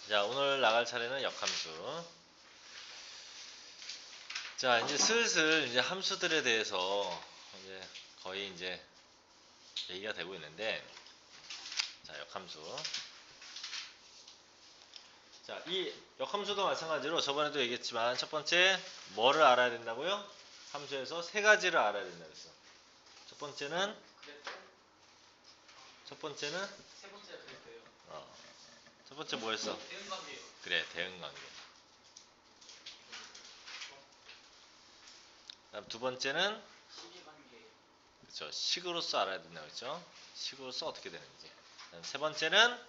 자, 오늘 나갈 차례는 역함수. 자, 이제 슬슬 이제 함수들에 대해서 이제 거의 이제 얘기가 되고 있는데, 자, 역함수. 자, 이 역함수도 마찬가지로 저번에도 얘기했지만 첫 번째 뭐를 알아야 된다고요? 함수에서 세 가지를 알아야 된다고 했어. 첫 번째는 첫 번째는 세 번째가 그랬어요. 어, 첫 번째 뭐였어? 대응관계요. 그래, 대응관계. 그다음 두 번째는 시비관계. 그렇죠. 식으로서 알아야 된다고 했죠. 식으로서 어떻게 되는지. 그다음 세 번째는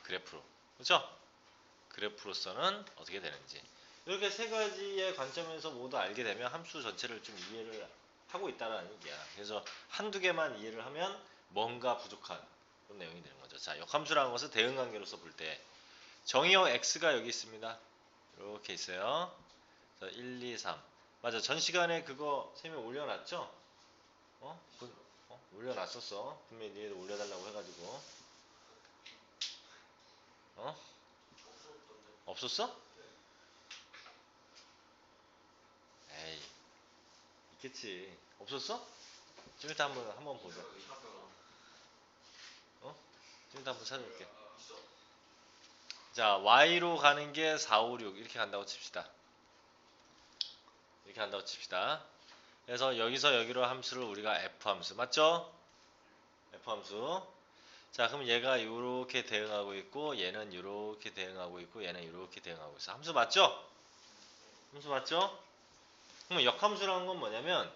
그래프로. 그렇죠? 그래프로서는 어떻게 되는지. 이렇게 세 가지의 관점에서 모두 알게 되면 함수 전체를 좀 이해를 하고 있다는 얘기야. 그래서 한두 개만 이해를 하면 뭔가 부족한 그런 내용이 되는 거죠. 자, 역함수라는 것은 대응관계로서 볼 때 정의역 x가 여기 있습니다. 이렇게 있어요. 그래서 1, 2, 3. 맞아. 전 시간에 그거 세명 올려놨죠? 올려놨었어. 분명히 니네들 올려달라고 해가지고. 어? 없었어? 에이, 있겠지. 없었어? 좀 이따 한번 보자. 좀 이따 한번 찾아볼게. 자, y로 가는 게 4, 5, 6 이렇게 간다고 칩시다. 이렇게 간다고 칩시다. 그래서 여기서 여기로 함수를 우리가 f 함수 맞죠? f 함수. 자, 그럼 얘가 이렇게 대응하고 있고 얘는 이렇게 대응하고 있고 얘는 이렇게 대응하고 있어. 함수 맞죠? 함수 맞죠? 그럼 역함수라는 건 뭐냐면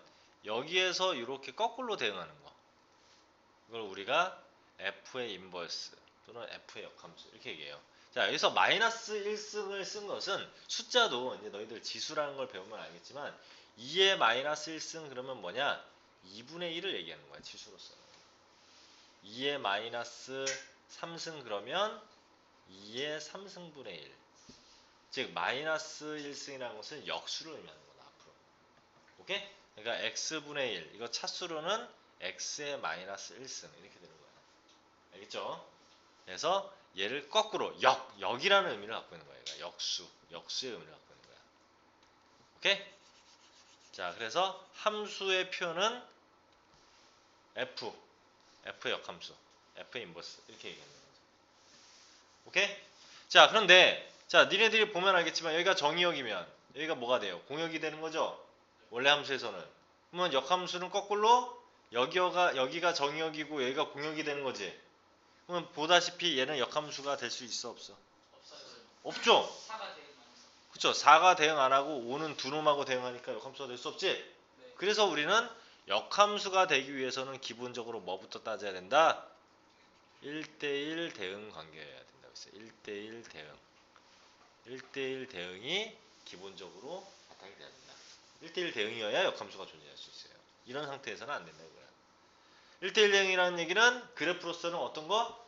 여기에서 이렇게 거꾸로 대응하는 거. 이걸 우리가 f의 인버스 또는 f의 역함수 이렇게 얘기해요. 자, 여기서 마이너스 1승을 쓴 것은 숫자도 이제 너희들 지수라는 걸 배우면 알겠지만 2의 마이너스 1승 그러면 뭐냐? 2분의 1을 얘기하는 거야, 지수로서. 2의 마이너스 3승 그러면 2의 3승분의 1. 즉 마이너스 1승이라는 것은 역수를 의미하는 거다, 앞으로. 오케이? 그러니까 x분의 1 이거 차수로는 x의 마이너스 1승 이렇게 되는 거야. 알겠죠? 그래서 얘를 거꾸로 역이라는 의미를 갖고 있는 거야. 얘가 역수의 의미를 갖고 있는 거야. 오케이? 자, 그래서 함수의 표는 f의 역함수, f의 인버스 이렇게 얘기하는 거죠. 오케이? 자, 그런데 자, 니네들이 보면 알겠지만 여기가 정의역이면 여기가 뭐가 돼요? 공역이 되는 거죠? 원래 함수에서는. 그러면 역함수는 거꾸로 여기가 정의역이고 여기가 공역이 되는 거지. 그럼 보다시피 얘는 역함수가 될 수 있어 없어? 없어요. 없죠? 4가 대응 안 해서. 그쵸? 4가 대응 안 하고 5는 두 놈하고 대응하니까 역함수가 될 수 없지? 네. 그래서 우리는 역함수가 되기 위해서는 기본적으로 뭐부터 따져야 된다? 1대1 대응 관계여야 된다고 했어요. 1대1 대응. 1대1 대응이 기본적으로 바탕이 돼야 된다. 1대1 대응이어야 역함수가 존재할 수 있어요. 이런 상태에서는 안 된다 이거야. 1대1 대응이라는 얘기는 그래프로서는 어떤 거?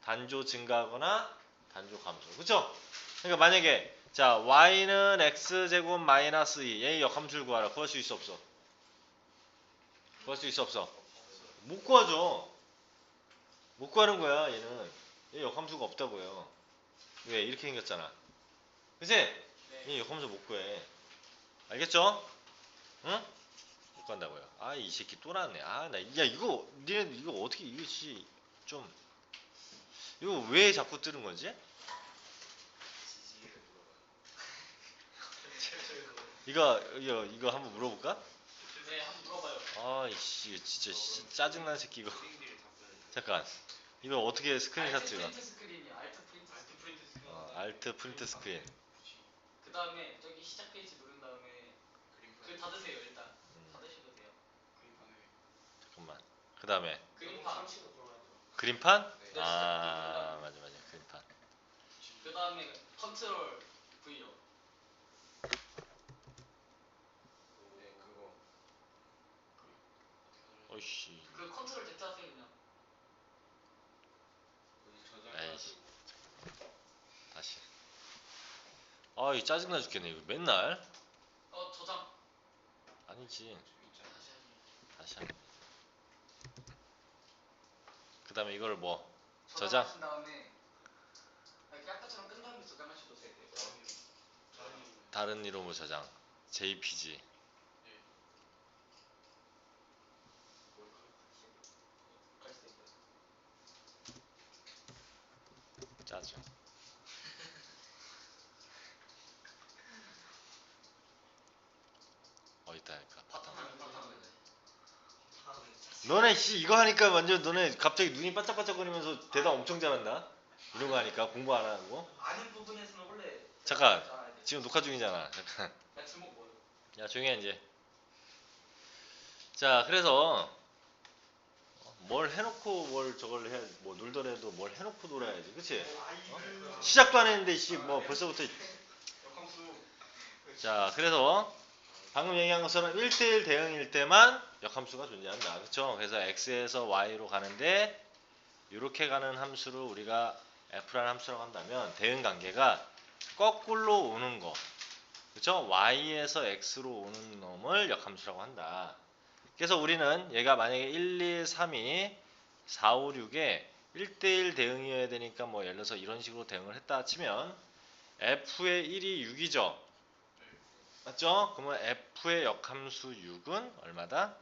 단조 증가하거나 단조 감소. 그쵸? 그러니까 만약에 자 y는 x제곱 마이너스 2 얘의 역함수를 구하라. 구할 수 있어 없어? 구할 수 있어 없어? 못 구하죠. 못 구하는 거야 얘는. 얘 역함수가 없다고요. 왜? 이렇게 생겼잖아. 그치? 네. 얘 역함수 못 구해. 알겠죠? 응? 못 간다고요. 아, 이 새끼 또 나왔네. 아, 야, 니네 이거 어떻게, 이것이 좀, 이거 왜 자꾸 뜨는 거지? 이거 한번 물어볼까? 네, 한번 물어봐요. 아, 이씨, 진짜 짜증나는 새끼 이거. 잠깐. 이거 어떻게 스크린샷 찍어? 프린트 스크린이요. 알트 프린트 스크린. 알트 프린트 스크린. 그 다음에 저기 시작 페이지 누른 다음에 그 닫으세요 일단. 닫으셔도 돼요. 잠깐만. 그 다음에 그림판. 그림판? 네, 아, 맞아, 그림판. 그 다음에 컨트롤 V요. 어이씨. 그 컨트롤 Z 하세요 그냥. 에이씨. 다시. 아, 이 짜증나 죽겠네, 이거 맨날. 저장. 아니지. 다시 하세요. 다시 하면. 그 다음에 이걸 뭐? 저장? 저장하신 다음에 이렇게 아까처럼 끈 다음에 다른 이름으로 저장. JPG. 갈 수도 있고요. 짜죠. 있다니까. 너네 씨 이거 하니까 완전 너네 갑자기 눈이 반짝반짝거리면서 대답 엄청 잘한다. 이런 거 하니까 공부 안 하고. 아는 부분에서는 원래 잠깐. 잘 알아야 돼. 지금 녹화 중이잖아. 잠깐. 야 주목 뭐요? 야 조용히 해 이제. 자 그래서 뭘 해놓고 뭘 저걸 해, 뭐 놀더라도 뭘 해놓고 놀아야지, 그치? 시작도 안 했는데 씨 뭐 벌써부터. 역함수. 자 그래서 방금 얘기한 것처럼 1대1 대응일 때만 역함수가 존재한다, 그쵸? 그래서 x에서 y로 가는데 이렇게 가는 함수를 우리가 f라는 함수라고 한다면 대응 관계가 거꾸로 오는 거, 그쵸? y에서 x로 오는 놈을 역함수라고 한다. 그래서 우리는 얘가 만약에 1, 2, 3이 4, 5, 6에 1대1 대응이어야 되니까 뭐 예를 들어서 이런 식으로 대응을 했다 치면 f의 1이 6이죠. 맞죠? 그러면 f의 역함수 6은 얼마다?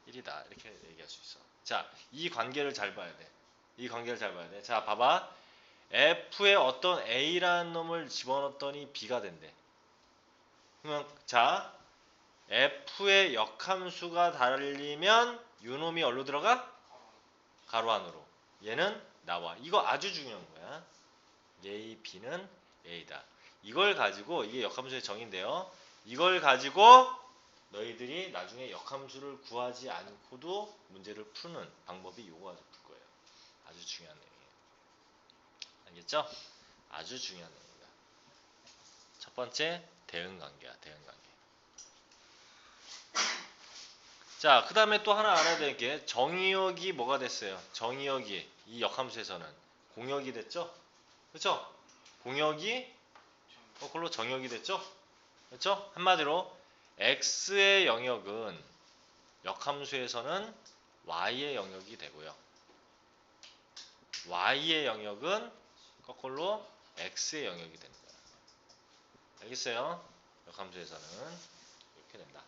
1이다. 이렇게 얘기할 수 있어. 자, 이 관계를 잘 봐야 돼. 이 관계를 잘 봐야 돼. 자, 봐봐. f의 어떤 a라는 놈을 집어넣었더니 b가 된대. 그러면 자, f의 역함수가 달리면 요놈이 어디로 들어가? 가로 안으로. 얘는 나와. 이거 아주 중요한 거야. A, B는 A다. 이걸 가지고 이게 역함수의 정의인데요. 이걸 가지고 너희들이 나중에 역함수를 구하지 않고도 문제를 푸는 방법이 요거 가지고 풀 거예요. 아주 중요한 내용이에요. 알겠죠? 아주 중요한 내용입니다. 첫 번째 대응 관계야. 대응 관계. 자, 그 다음에 또 하나 알아야 될 게 정의역이 뭐가 됐어요? 정의역이 이 역함수에서는 공역이 됐죠? 그렇죠? 공역이 거꾸로 정역이 됐죠? 그렇죠? 한마디로 x의 영역은 역함수에서는 y의 영역이 되고요. y의 영역은 거꾸로 x의 영역이 되는 거예요. 알겠어요? 역함수에서는 이렇게 된다.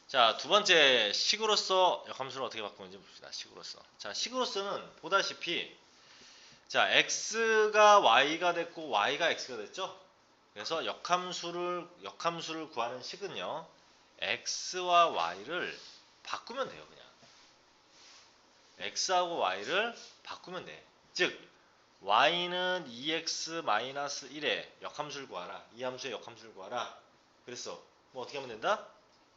자, 두 번째 식으로서 역함수를 어떻게 바꾸는지 봅시다. 식으로서. 자, 식으로서는 보다시피 자, x가 y가 됐고 y가 x가 됐죠? 그래서 역함수를 구하는 식은요. x와 y를 바꾸면 돼요, 그냥. x하고 y를 바꾸면 돼. 즉 y는 2x-1의 역함수를 구하라. 이 함수의 역함수를 구하라. 그래서 뭐 어떻게 하면 된다?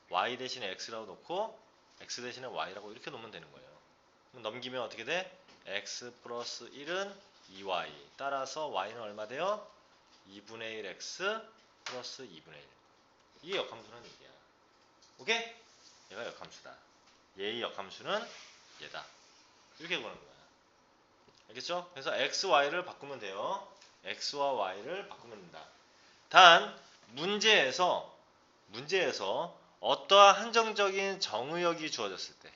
y 대신에 x라고 놓고 x 대신에 y라고 이렇게 놓으면 되는 거예요. 그럼 넘기면 어떻게 돼? x 플러스 1은 2y. 따라서 y는 얼마 돼요? 2분의 1x 플러스 2분의 1. 이게 역함수는 얘기야. 오케이? 얘가 역함수다. 얘의 역함수는 얘다. 이렇게 구하는 거야. 알겠죠? 그래서 x, y를 바꾸면 돼요. x와 y를 바꾸면 된다. 단 문제에서 어떠한 한정적인 정의역이 주어졌을 때,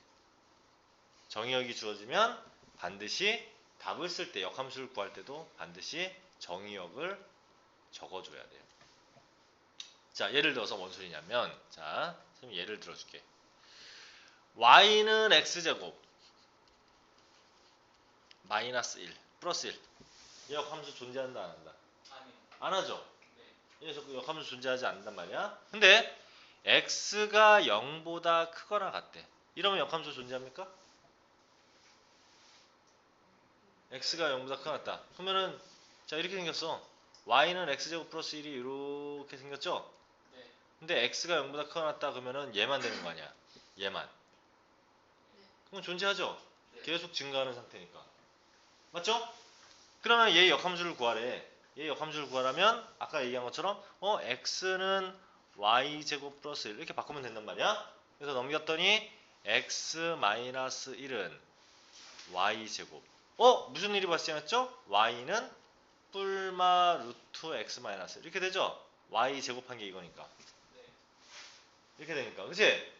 정의역이 주어지면 반드시 답을 쓸 때, 역함수를 구할 때도 반드시 정의역을 적어줘야 돼요. 자, 예를 들어서 뭔 소리냐면, 자, 선생님 예를 들어줄게. y는 x제곱 마이너스 1 플러스 1. 이 역함수 존재한다 안 한다? 아니요. 안 하죠? 네. 얘 역함수 존재하지 않는단 말이야. 근데 x가 0보다 크거나 같대. 이러면 역함수 존재합니까? x가 0보다 크거나 같다. 그러면은 자 이렇게 생겼어. y는 x제곱 플러스 1이 이렇게 생겼죠? 네. 근데 x가 0보다 크거나 같다 그러면은 얘만 되는 거 아니야. 얘만. 그럼 존재하죠? 네. 계속 증가하는 상태니까. 맞죠? 그러면 얘의 역함수를 구하래. 얘의 역함수를 구하라면 아까 얘기한 것처럼 x는 y제곱 플러스 1 이렇게 바꾸면 된단 말이야. 그래서 넘겼더니 x-1은 y제곱. 무슨 일이 발생했죠? y는 뿔마 루트 x-1 이렇게 되죠? y제곱한 게 이거니까. 네. 이렇게 되니까. 그치?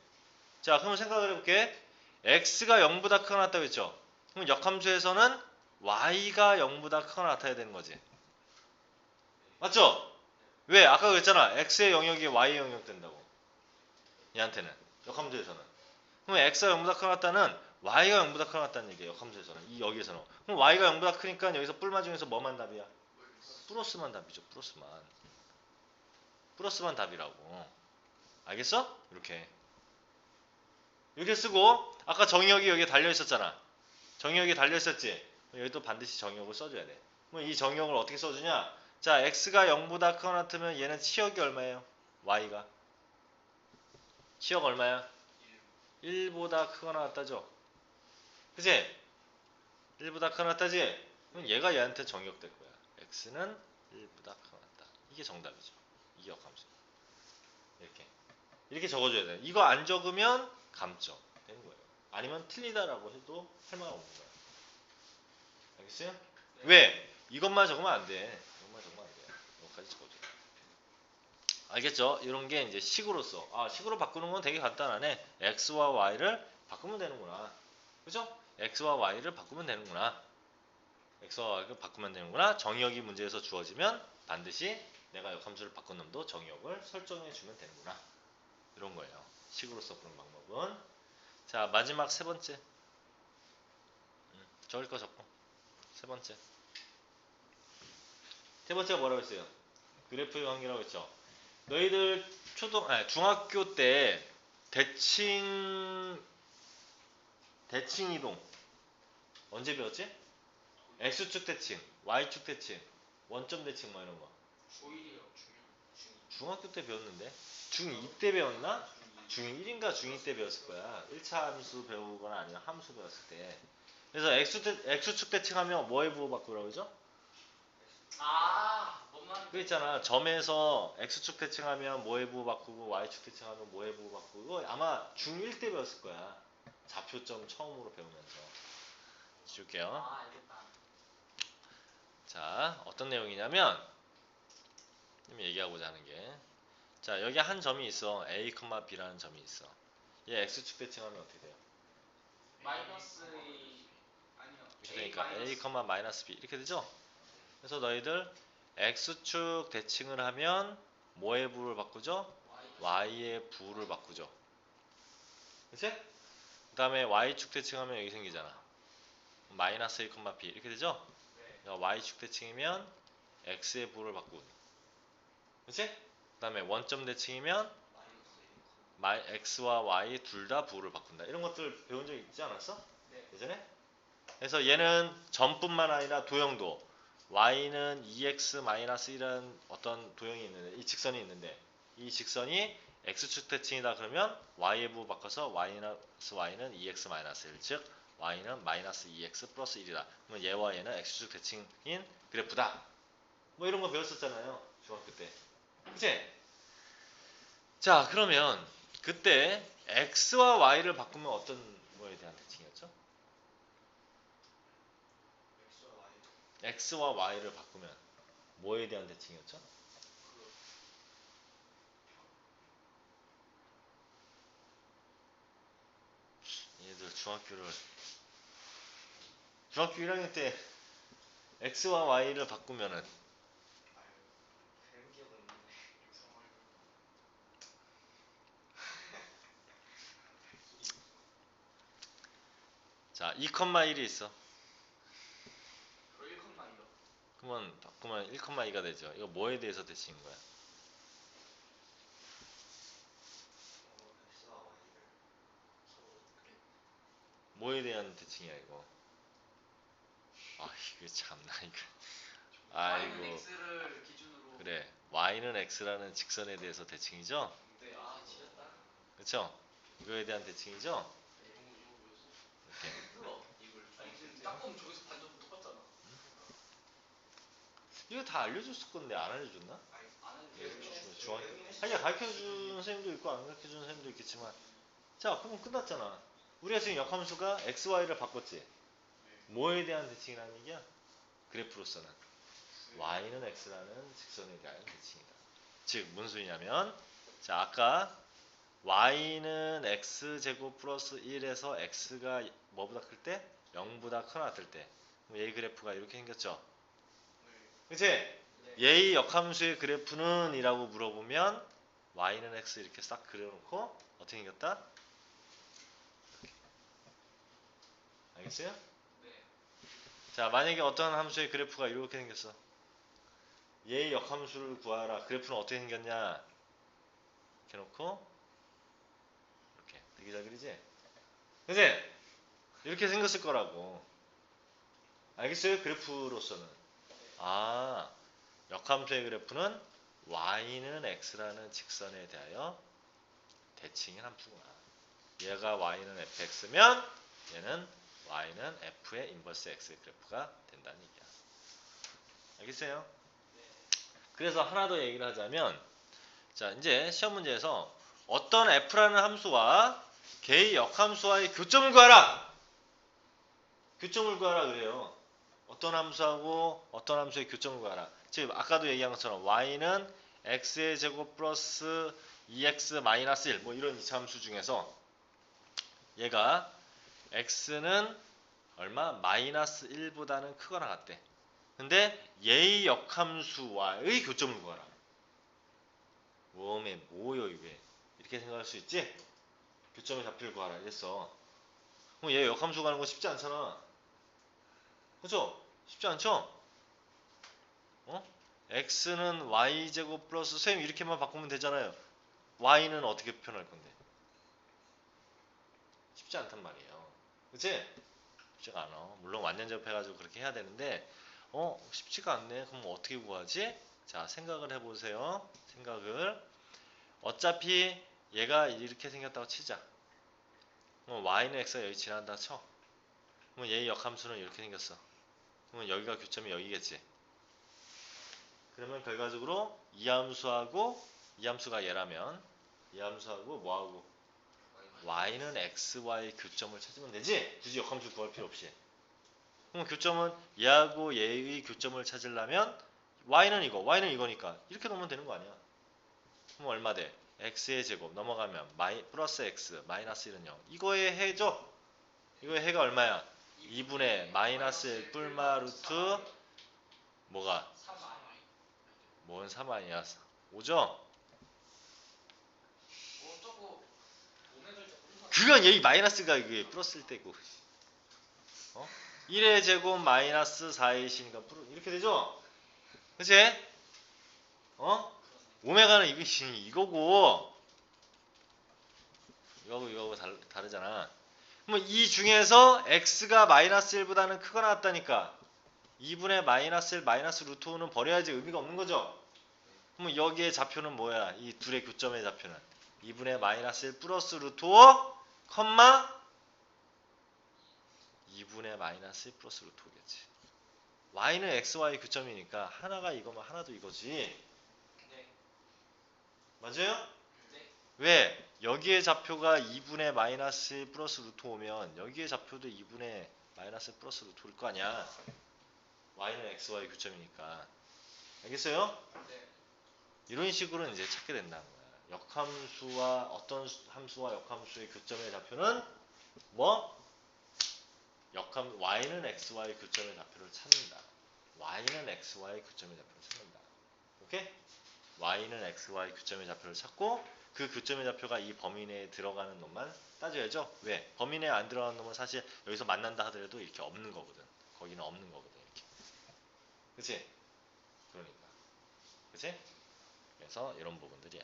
자, 그럼 생각을 해볼게. x가 0보다 크거나 같다고 했죠? 그럼 역함수에서는 y가 0보다 크거나 같아야 되는 거지. 맞죠? 왜? 아까 그랬잖아. x의 영역이 y의 영역 된다고. 얘한테는 역함수에서는. 그럼 x가 0보다 크다는 y가 0보다 크다는 얘기예요. 역함수에서는. 이 여기에서는. 그럼 y가 0보다 크니까 여기서 뿔마 중에서 뭐만 답이야? 플러스만 답이죠. 플러스만. 플러스만 답이라고. 알겠어? 이렇게 쓰고 아까 정의역이 여기에 달려 있었잖아. 정의역이 달려 있었지. 여기도 반드시 정의역을 써줘야 돼. 그럼 이 정의역을 어떻게 써주냐? 자, x가 0보다 크거나 같으면 얘는 치역이 얼마예요? y가. 치역 얼마야? 1보다 크거나 같다죠? 그치? 1보다 크거나 같다지? 그럼 얘가 얘한테 정의역 될 거야. x는 1보다 크거나 같다. 이게 정답이죠. 이게 역함수. 이렇게 적어줘야 돼. 이거 안 적으면 감점 되는 거예요. 아니면 틀리다라고 해도 할 말 없는 거야. 알겠어요? 네. 왜? 이것만 적으면 안 돼. 이것만 적으면 안 돼. 이거까지 적어줘. 알겠죠? 이런 게 이제 식으로서. 아, 식으로 바꾸는 건 되게 간단하네. x와 y를 바꾸면 되는구나. 그죠? x와 y를 바꾸면 되는구나. x와 y를 바꾸면 되는구나. 정의역이 문제에서 주어지면 반드시 내가 역함수를 바꾼 놈도 정의역을 설정해 주면 되는구나. 이런 거예요. 식으로서 푸는 방법은. 자, 마지막 세 번째. 적을 거 적고. 세 번째. 세 번째가 뭐라고 했어요? 그래프의 관계라고 했죠. 너희들 중학교 때 대칭 이동 언제 배웠지? X축 대칭, Y축 대칭, 원점 대칭 뭐 이런 거. 중1이요. 중학교 때 배웠는데 중2 때 배웠나? 중1인가 중2 때 배웠을 거야. 1차 함수 배우거나 아니면 함수 배웠을 때. 그래서 X축 대칭하면 뭐에 부호 바꾸라고 그러죠? 뭔 말인지. 그 있잖아. 점에서 X축 대칭하면 뭐에 부호 바꾸고 Y축 대칭하면 뭐에 부호 바꾸고 아마 중1 때 배웠을 거야. 좌표점 처음으로 배우면서. 줄게요. 알겠다. 자, 어떤 내용이냐면 지금 얘기하고자 하는 게 자, 여기 한 점이 있어. A, B라는 점이 있어. 얘 X축 대칭하면 어떻게 돼요? 마이너스 아니요. 그러니까 A, 마이너스 B 이렇게 되죠? 그래서 너희들 X축 대칭을 하면 뭐의 부를 바꾸죠? Y의 부를 바꾸죠. 그치? 그 다음에 Y축 대칭하면 여기 생기잖아. 마이너스 A, B 이렇게 되죠? 네. Y축 대칭이면 X의 부를 바꾸고 그치? 그 다음에 원점 대칭이면 X와 Y 둘 다 부를 바꾼다. 이런 것들 배운 적 있지 않았어? 네. 예전에? 그래서 얘는 점뿐만 아니라 도형도 y는 2x-1이라는 어떤 도형이 있는데 이 직선이 있는데 이 직선이 x축 대칭이다 그러면 y의 부호 바꿔서 y는 2x-1 즉 y는 마이너스 2x 플러스 1이다. 그러면 얘와 얘는 x축 대칭인 그래프다. 뭐 이런 거 배웠었잖아요. 중학교 때. 그치? 자 그러면 그때 x와 y를 바꾸면 어떤 거에 대한 대칭이었죠? x와 y를 바꾸면 뭐에 대한 대칭이었죠? 얘들 중학교 1학년 때 x와 y를 바꾸면은 배운 기억은 있는데. 자 2,1이 있어. 1,2요. 그러면 바꾸면 1,2가 되죠. 이거 뭐에 대해서 대칭인 거야? 뭐에 대한 대칭이야 이거? 아 이거 참나 이거. 아이고 X를 기준으로. 그래 y는 x라는 직선에 대해서 대칭이죠? 네. 지렸다. 그렇죠? 이거에 대한 대칭이죠? 이렇게. 딱 보면 저기서 반전 똑같잖아. 이거 다 알려줬을 건데 안 알려줬나? 안 예, 했는데. 중학교 아니야 가르쳐준 선생님도 있고 안 가르쳐준 선생님도 있겠지만 자 그럼 끝났잖아. 우리가 지금 역함수가 x, y를 바꿨지. 뭐에 대한 대칭이라는 얘기야? 그래프로서는 y는 x라는 직선에 대한 대칭이다. 즉 무슨 소리냐면 자 아까 y는 x제곱 플러스 1에서 x가 뭐보다 클 때? 0보다 크거나 같을 때 그럼 얘 그래프가 이렇게 생겼죠. 그치? 네. 얘의 역함수의 그래프는 이라고 물어보면 y는 x 이렇게 싹 그려놓고 어떻게 생겼다? 알겠어요? 네. 자, 만약에 어떤 함수의 그래프가 이렇게 생겼어. 얘의 역함수를 구하라. 그래프는 어떻게 생겼냐? 이렇게 놓고 이렇게 되게 잘 그리지? 그치? 이렇게 생겼을 거라고. 알겠어요? 그래프로서는. 아, 역함수의 그래프는 y는 x라는 직선에 대하여 대칭인 함수구나. 얘가 y는 fx면 얘는 y는 f의 인버스 x의 그래프가 된다는 얘기야. 알겠어요? 그래서 하나 더 얘기를 하자면, 자, 이제 시험 문제에서 어떤 f라는 함수와 걔의 역함수와의 교점을 구하라! 교점을 구하라 그래요. 어떤 함수하고 어떤 함수의 교점을 구하라. 지금 아까도 얘기한 것처럼 y는 x의 제곱 플러스 2x 마이너스 1 뭐 이런 이차함수 중에서 얘가 x는 얼마? 마이너스 1보다는 크거나 같대. 근데 얘의 역함수와의 교점을 구하라. 웜에 뭐요 이게? 이렇게 생각할 수 있지? 교점의 좌표를 구하라 이랬어. 그럼 얘 역함수 가는 거 쉽지 않잖아. 그죠? 쉽지 않죠? 어? x는 y제곱 플러스 선생님 이렇게만 바꾸면 되잖아요. y는 어떻게 표현할 건데? 쉽지 않단 말이에요. 그치? 쉽지가 않아. 물론 완전접해가지고 그렇게 해야 되는데 쉽지가 않네. 그럼 어떻게 구하지? 자, 생각을 해보세요. 생각을. 어차피 얘가 이렇게 생겼다고 치자. 그럼 y는 x가 여기 지난다 쳐. 그럼 얘의 역함수는 이렇게 생겼어. 그러면 여기가 교점이 여기겠지. 그러면 결과적으로 이 함수하고 이 함수가 얘라면 이 함수하고 뭐하고 y는 xy 교점을 찾으면 되지. 굳이 역함수 구할 필요 없이. 그럼 교점은 얘하고 얘의 교점을 찾으려면 y는 이거, y는 이거니까 이렇게 놓으면 되는 거 아니야. 그럼 얼마 돼? x의 제곱 넘어가면 플러스 x 마이너스 1은 0. 이거의 해죠. 이거의 해가 얼마야? 2분의 마이너스 1 뿔마 루트 뭐가? 3 아니. 뭔 3 아니야? 5죠? 어쩌고 오메글 조금 그건 여기 마이너스가 이게 플러스일 때고 1의 제곱 마이너스 4의 신이니까 이렇게 되죠? 그치? 오메가는 이거고 이거고 다르잖아. 그럼 이 중에서 x가 마이너스 1보다는 크거나 같다니까 2분의 마이너스 1 마이너스 루트 5는 버려야지 의미가 없는 거죠? 그럼 여기에 좌표는 뭐야? 이 둘의 교점의 좌표는 2분의 마이너스 1 플러스 루트 5 컴마 2분의 마이너스 1 플러스 루트 5겠지. y는 xy 교점이니까 하나가 이거면 하나도 이거지. 네. 맞아요? 네. 왜? 여기에 좌표가 2분의 마이너스 1 플러스 루트 5면 여기에 좌표도 2분의 마이너스 1 플러스 루트 5일 거 아니야. y는 xy 교점이니까. 알겠어요? 네. 이런 식으로 이제 찾게 된다는 거야. 역함수와 어떤 함수와 역함수의 교점의 좌표는 뭐? y는 xy 교점의 좌표를 찾는다. y는 xy 교점의 좌표를 찾는다. 오케이? y는 xy 교점의 좌표를 찾고 그 교점의 좌표가 이 범위 내에 들어가는 놈만 따져야죠. 왜? 범위 내에 안 들어가는 놈은 사실 여기서 만난다 하더라도 이렇게 없는 거거든. 거기는 없는 거거든. 이렇게. 그치? 그러니까. 그치? 그래서 이런 부분들이야.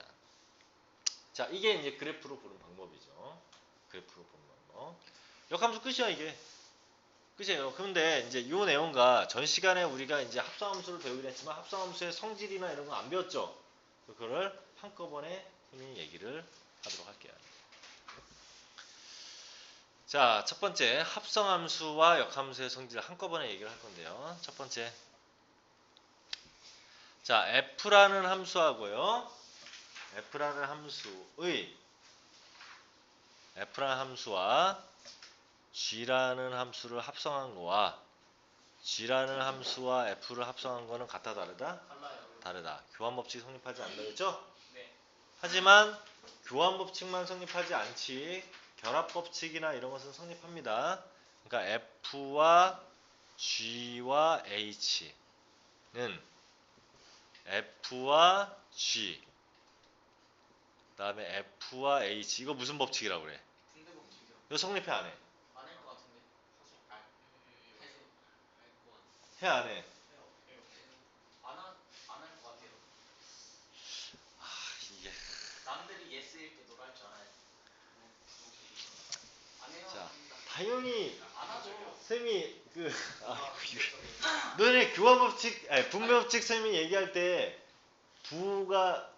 자, 이게 이제 그래프로 보는 방법이죠. 그래프로 보는 방법. 역함수 끝이야, 이게. 끝이에요. 그런데 이제 이 내용과 전 시간에 우리가 이제 합성함수를 배우긴 했지만 합성함수의 성질이나 이런 거 안 배웠죠. 그거를 한꺼번에 흔히 얘기를 하도록 할게요. 자, 첫 번째 합성함수와 역함수의 성질을 한꺼번에 얘기를 할 건데요. 첫 번째, 자 f라는 함수하고요. f라는 함수와 g라는 함수를 합성한 거와 g라는 함수와 f를 합성한 거는 같다 다르다? 달라요. 다르다. 교환 법칙이 성립하지 않는다 그랬죠? 네. 하지만 교환 법칙만 성립하지 않지 결합 법칙이나 이런 것은 성립합니다. 그러니까 f와 g와 h는 F와 G 그다음에 F와 H 이거 무슨 법칙이라고 그래? 군대 법칙이요. 이거 성립해 안 해? 안 할 것 같은데. 해서 해 안 해? 안할 것 같아요. 이게 남들이 예스일 때 노랄 줄 알아요. 안 해요. 자 합니다. 당연히 안 하죠. 쌤이 너네 교환법칙 아니 분배법칙 쌤이 얘기할 때 부가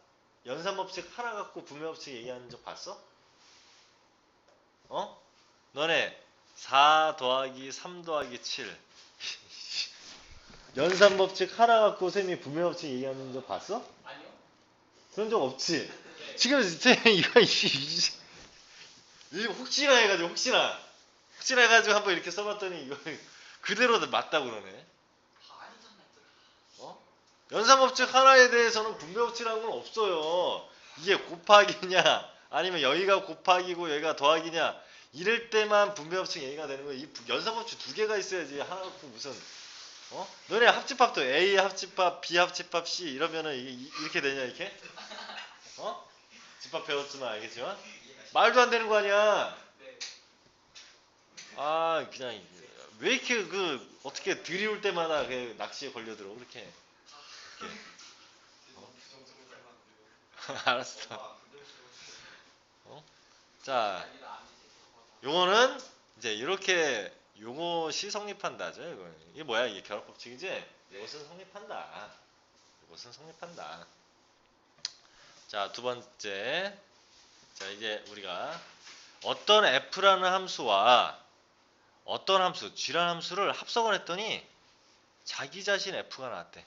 연산법칙 하나 갖고 분배법칙 얘기하는 적 봤어? 어? 너네 4 더하기 3 더하기 7 연산법칙 하나 갖고 쌤이 분배법칙 얘기하는 적 봤어? 아니요. 그런 적 없지? 네. 지금 쌤이 이거 혹시나 해가지고 혹시나 해가지고 한번 이렇게 써봤더니 이거 그대로 맞다고 그러네. 다 아니잖아요. 어? 연산법칙 하나에 대해서는 분배법칙이라는 건 없어요. 이게 곱하기냐 아니면 여기가 곱하기고 여기가 더하기냐 이럴 때만 분배법칙 얘기가 되는 거예요. 이 연산법칙 두 개가 있어야지 하나 갖고 무슨 너네 합집합도 A 합집합, B 합집합, C 이러면은 이렇게 되냐 이렇게? 집합 배웠지만 알겠지만 말도 안 되는 거 아니야. 네. 아 그냥 왜 이렇게 어떻게 들이올 때마다 그 낚시에 걸려들어 그렇게. 알았어. 자, 요거는 이제 이렇게 요것이 성립한다죠. 이게 뭐야? 이게 결합법칙이지? 이것은 성립한다. 이것은 성립한다. 자, 두 번째. 자, 이제 우리가 어떤 f라는 함수와 어떤 함수, g라는 함수를 합성을 했더니 자기 자신 f가 나왔대.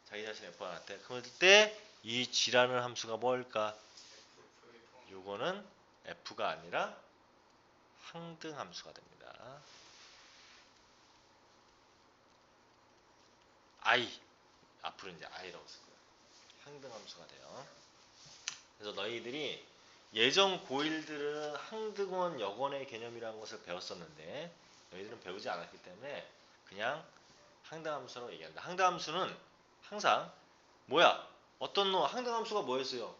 자기 자신 f가 나왔대. 그럴 때 이 g라는 함수가 뭘까? 요거는 f가 아니라 항등함수가 됩니다. I 앞으로 이제 I라고 쓸 거예요. 항등함수가 돼요. 그래서 너희들이 예전 고1들은 항등원 역원의 개념이라는 것을 배웠었는데 너희들은 배우지 않았기 때문에 그냥 항등함수라고 얘기한다. 항등함수는 항상 뭐야? 어떤 놈 항등함수가 뭐였어요?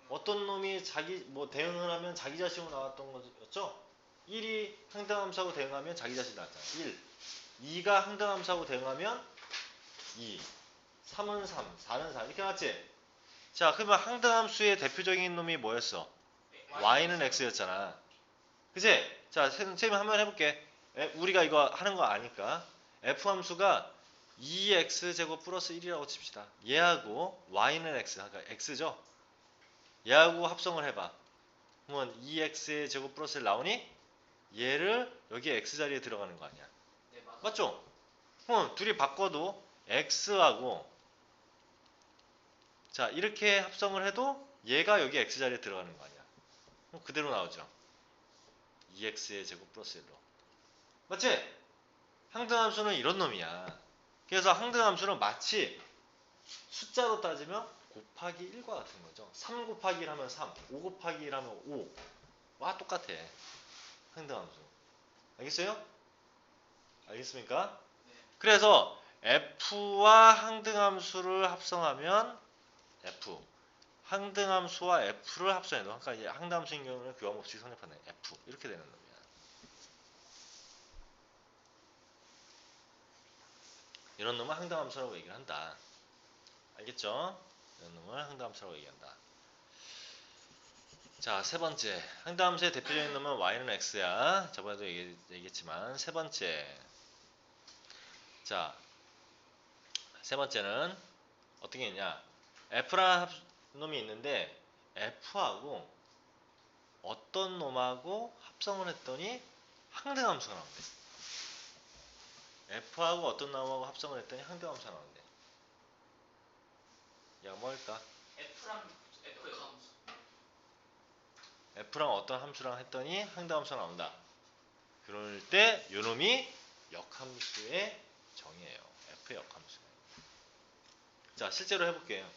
어떤 놈이 자기 대응을 하면 자기 자신으로 나왔던 거였죠? 1이 항등함수하고 대응하면 자기 자신 나왔잖아. 1. 2가 항등함수하고 대응하면 2. 3은 3, 4는 4 이렇게 나왔지? 자 그러면 항등함수의 대표적인 놈이 뭐였어? y는 x였잖아. 그치? 자 선생님이 한번 해볼게. 우리가 이거 하는 거 아니까 f함수가 2x제곱 플러스 1이라고 칩시다. 얘하고 y는 x, 그러니까 x죠? 얘하고 합성을 해봐. 그러면 2x의 제곱 플러스 1 나오니? 얘를 여기 x 자리에 들어가는 거 아니야. 네, 맞아요. 맞죠? 그럼 둘이 바꿔도 x하고 자 이렇게 합성을 해도 얘가 여기 x 자리에 들어가는 거 아니야. 그럼 그대로 나오죠. 2x의 제곱 플러스 1로. 맞지? 항등함수는 이런 놈이야. 그래서 항등함수는 마치 숫자로 따지면 곱하기 1과 같은 거죠. 3 곱하기 1 하면 3, 5 곱하기 1 하면 5. 와 똑같아. 항등함수. 알겠어요? 알겠습니까? 네. 그래서 f와 항등함수를 합성하면 f. 항등함수와 f를 합성해도 그러니까 이제 항등함수인 경우는 교환법칙 성립하는 f 이렇게 되는 놈이야. 이런 놈을 항등함수라고 얘기를 한다. 알겠죠? 이런 놈을 항등함수라고 얘기한다. 자, 세 번째. 항등함수의 대표적인 놈은 y는 x야. 저번에도 얘기했지만 세 번째. 자, 세 번째는 어떤 게 있냐? f라는 놈이 있는데 f하고 어떤 놈하고 합성을 했더니 항등함수가 나온대. f하고 어떤 놈하고 합성을 했더니 항등함수가 나온대. 야, 뭘까? F랑 F의 함수. f랑 어떤 함수랑 했더니 항등함수가 나온다. 그럴 때 요놈이 역함수의 정의예요. f의 역함수. 자, 실제로 해볼게요.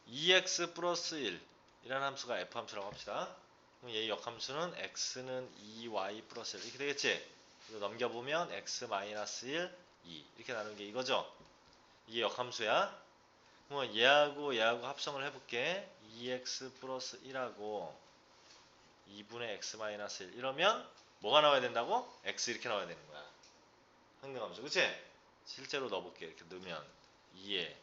2x 플러스 1 이라는 함수가 f함수라고 합시다. 그럼 얘 역함수는 x는 2y 플러스 1 이렇게 되겠지? 그래서 넘겨보면 x 마이너스 1, 2 이렇게 나누는 게 이거죠. 이게 역함수야. 그럼 얘하고 합성을 해볼게. 2x 플러스 1하고 2분의 x 마이너스 1 이러면 뭐가 나와야 된다고? x 이렇게 나와야 되는 거야. 항등함수 그치? 실제로 넣어볼게. 이렇게 넣으면 2에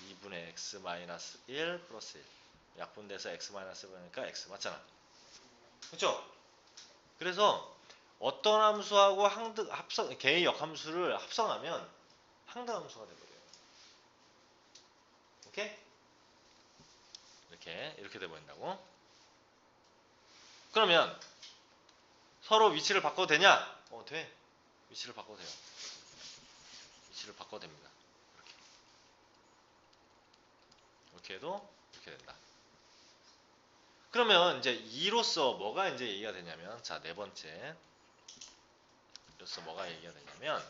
2분의 x 마이너스 1 플러스 1 약분돼서 x 마이너스 1이니까 x 맞잖아. 그쵸? 그래서 어떤 함수하고 개의 역함수를 합성하면 항등함수가 돼버려요. 오케이? 이렇게 돼버린다고. 그러면 서로 위치를 바꿔도 되냐? 돼. 위치를 바꿔도 돼요. 위치를 바꿔도 됩니다. 이렇게 해도 이렇게 된다. 그러면 이제 이로써 뭐가 이제 얘기가 되냐면, 자, 네 번째. 이로써 뭐가 얘기가 되냐면,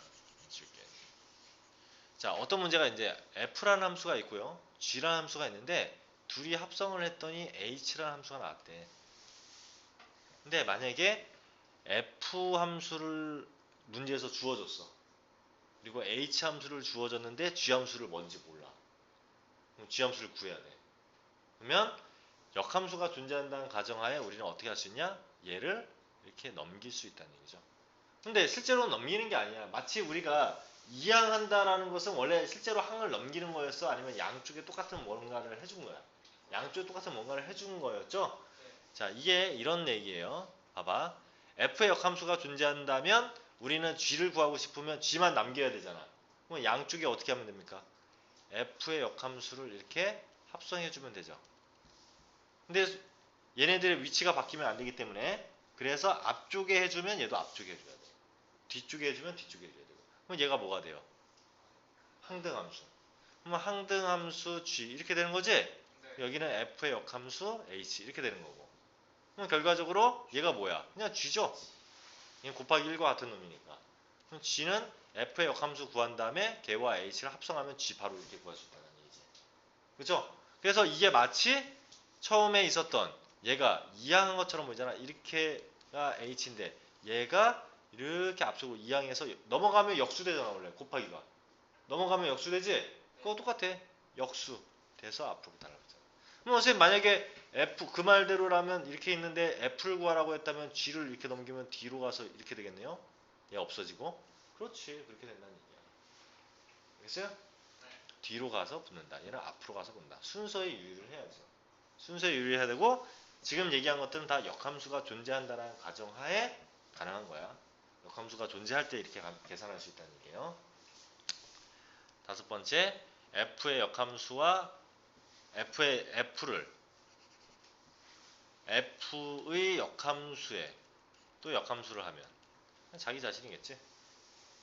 줄게. 자, 어떤 문제가 이제 f라는 함수가 있고요, g라는 함수가 있는데 둘이 합성을 했더니 h라는 함수가 나왔대. 근데 만약에 f 함수를 문제에서 주어졌어. 그리고 h 함수를 주어졌는데 g 함수를 뭔지 몰라. 그럼 g 함수를 구해야 돼. 그러면 역함수가 존재한다는 가정하에 우리는 어떻게 할 수 있냐? 얘를 이렇게 넘길 수 있다는 얘기죠. 근데 실제로 넘기는 게 아니야. 마치 우리가 이항한다라는 것은 원래 실제로 항을 넘기는 거였어? 아니면 양쪽에 똑같은 뭔가를 해준 거야? 양쪽에 똑같은 뭔가를 해준 거였죠? 자, 이게 이런 얘기예요. 봐봐. f의 역함수가 존재한다면 우리는 g를 구하고 싶으면 g만 남겨야 되잖아. 그럼 양쪽에 어떻게 하면 됩니까? f의 역함수를 이렇게 합성해주면 되죠. 근데 얘네들의 위치가 바뀌면 안 되기 때문에, 그래서 앞쪽에 해주면 얘도 앞쪽에 해줘야 돼. 뒤쪽에 해주면 뒤쪽에 해줘야 되고. 그럼 얘가 뭐가 돼요? 항등함수. 그럼 항등함수 g 이렇게 되는 거지? 네. 여기는 f의 역함수 h 이렇게 되는 거고. 그럼 결과적으로 얘가 뭐야? 그냥 g죠. 얘는 곱하기 1과 같은 놈이니까. 그럼 g는 f의 역함수 구한 다음에 걔와 h를 합성하면 g 바로 이렇게 구할 수 있다는 얘기지. 그죠? 그래서 이게 마치 처음에 있었던 얘가 이항한 것처럼 보이잖아. 이렇게가 h인데 얘가 이렇게 앞서고 이항해서 넘어가면 역수되잖아. 원래 곱하기가 넘어가면 역수되지? 그거 똑같아. 역수 돼서 앞으로 달라붙잖아. 그럼 선생님 만약에 f 그 말대로라면 이렇게 있는데 f를 구하라고 했다면 g를 이렇게 넘기면 d로 가서 이렇게 되겠네요. 얘 없어지고. 그렇지, 그렇게 된다는 얘기야. 알겠어요? 뒤로 가서 붙는다. 얘는 앞으로 가서 붙는다. 순서에 유의를 해야죠. 순서에 유의해야 되고, 지금 얘기한 것들은 다 역함수가 존재한다는 가정하에 가능한 거야. 역함수가 존재할 때 이렇게 계산할 수 있다는 얘기예요. 다섯 번째, f의 역함수와 f의 역함수에 또 역함수를 하면 자기 자신이겠지.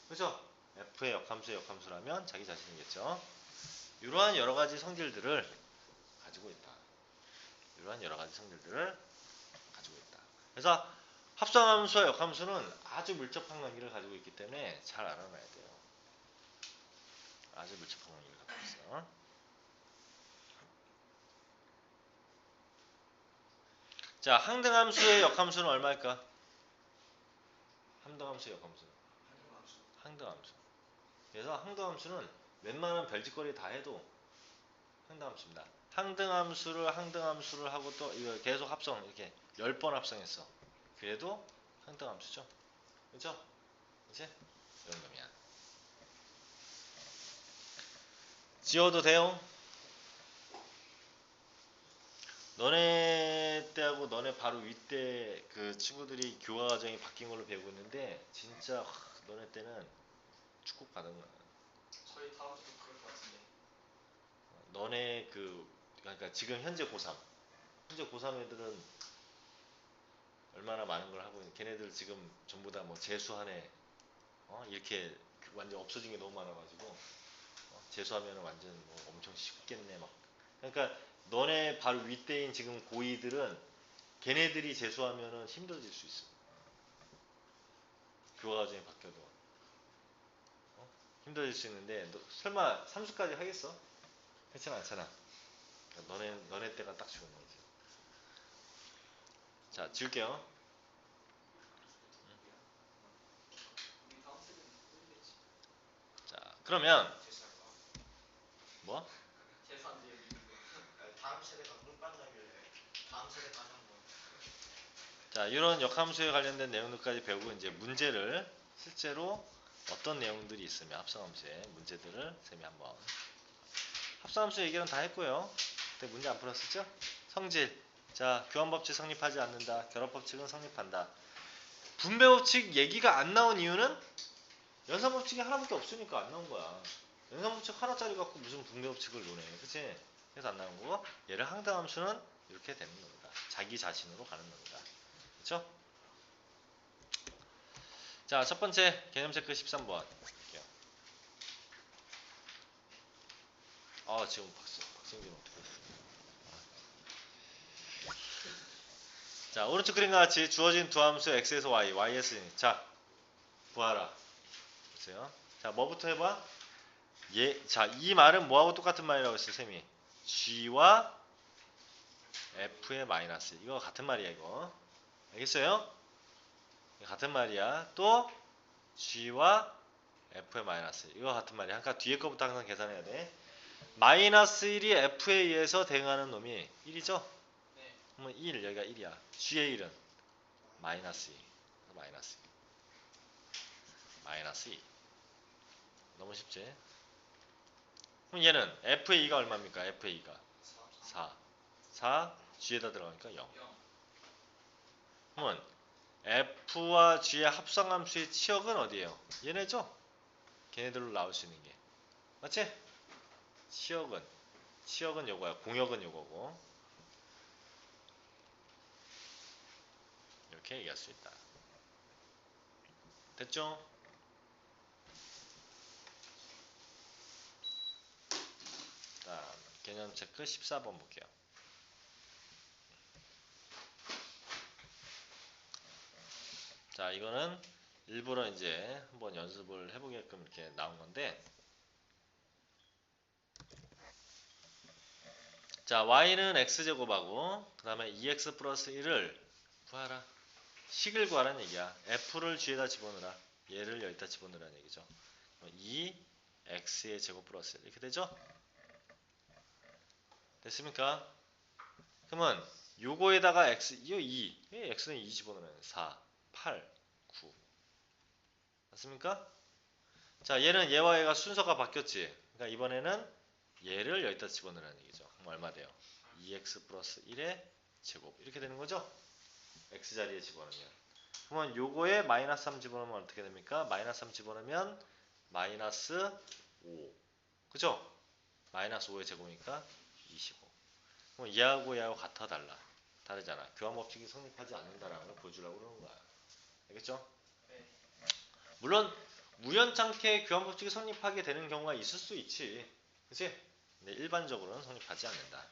그죠? f의 역함수의 역함수라면 자기 자신이겠죠. 이러한 여러 가지 성질들을 가지고 있다. 이러한 여러 가지 성질들을 가지고 있다. 그래서 합성함수와 역함수는 아주 밀접한 관계를 가지고 있기 때문에 잘 알아놔야 돼요. 아주 밀접한 관계를 가지고 있어. 자, 항등함수의 역함수는 얼마일까? 항등함수의 역함수. 항등함수. 그래서 항등함수는 웬만한 별짓거리 다 해도 항등함수입니다. 항등함수를 하고 또 이거 계속 합성 이렇게 10번 합성했어. 그래도 항등함수죠. 그죠? 이제 이런 놈이야. 지워도 돼요? 너네 때하고 너네 바로 윗때 그 친구들이 교과 과정이 바뀐 걸로 배우고 있는데 진짜 너네 때는 축복 받은 거야. 저희 다음 주도 그럴 것 같은데. 너네 그러니까 지금 현재 고3 애들은 얼마나 많은 걸 하고 있는. 걔네들 지금 전부 다 뭐 재수하네. 이렇게 완전 없어진 게 너무 많아가지고 재수하면 완전 뭐 엄청 쉽겠네 막. 그러니까 너네 바로 윗대인 지금 고2들은 걔네들이 재수하면은 힘들어질 수 있어. 교과 과정이 바뀌어도 힘들어질 수 있는데 너 설마 삼수까지 하겠어? 그렇진 않잖아. 그러니까 너네 때가 딱 좋은 거지. 자, 지울게요. 우리 다음 세대는 모르겠지. 자, 그러면 뭐? 재산제 있는 거. 다음 세대가 물 빤다길래 다음 세대까지 한번. 자, 이런 역함수에 관련된 내용들까지 배우고 이제 문제를 실제로 어떤 내용들이 있으면 합성함수의 문제들을 쌤이 한번 합성함수 얘기는 다 했고요. 그때 문제 안 풀었었죠? 성질. 자, 교환법칙 성립하지 않는다. 결합법칙은 성립한다. 분배법칙 얘기가 안 나온 이유는 연산법칙이 하나밖에 없으니까 안 나온 거야. 연산법칙 하나짜리 갖고 무슨 분배법칙을 노네. 그치? 그래서 안 나온 거고 얘를 항등함수는 이렇게 되는 겁니다. 자기 자신으로 가는 겁니다. 그쵸? 자, 첫 번째 개념 체크 13번 볼게요. 지금 박승진 어떻게 했어? 자, 오른쪽 그림과 같이 주어진 두 함수 x에서 y, y에서 자, 구하라. 보세요. 자, 뭐부터 해봐? 자, 이 말은 뭐하고 똑같은 말이라고 했어요, 쌤이? g와 f의 마이너스. 이거 같은 말이야, 이거. 알겠어요? 같은 말이야. 또 g와 f의 마이너스. 이거 같은 말이야. 그러니까 뒤에 거부터 항상 계산해야 돼. 마이너스 1이 f에 의해서 대응하는 놈이 1이죠? 네. 그러면 1, 여기가 1이야. g의 1은 마이너스 2. 마이너스 2. 마이너스 2. 너무 쉽지? 그럼 얘는 f의 2가 얼마입니까? f의 2가 4. 4, g에다 들어가니까 0. 0. 그러면 f와 g의 합성함수의 치역은 어디예요? 얘네죠? 걔네들로 나올 수 있는 게. 맞지? 치역은 요거야. 공역은 요거고. 이렇게 얘기할 수 있다. 됐죠? 다음 개념 체크 14번 볼게요. 자, 이거는 일부러 이제 한번 연습을 해보게끔 이렇게 나온 건데, 자, y는 x제곱하고 그 다음에 2x 플러스 1을 구하라. 식을 구하라는 얘기야. f를 g에다 집어넣으라. 얘를 여기다 집어넣으라는 얘기죠. 2x의 제곱 플러스 1 이렇게 되죠? 됐습니까? 그러면 요거에다가 x, 이거 2, x는 2 집어넣으면 4, 8, 9 맞습니까? 자, 얘는 얘와 얘가 순서가 바뀌었지. 그러니까 이번에는 얘를 여기다 집어넣으라는 얘기죠. 그럼 얼마 돼요? 2x 플러스 1의 제곱 이렇게 되는 거죠? x 자리에 집어넣으면. 그러면 요거에 마이너스 3 집어넣으면 어떻게 됩니까? 마이너스 3 집어넣으면 마이너스 5 그죠? 마이너스 5의 제곱이니까 25. 그럼 얘하고 얘하고 같아 달라? 다르잖아. 교환법칙이 성립하지 않는다라는 걸 보여주려고 그러는 거야. 알겠죠? 네. 물론 우연찮게 교환법칙이 성립하게 되는 경우가 있을 수 있지. 그치? 근데 일반적으로는 성립하지 않는다.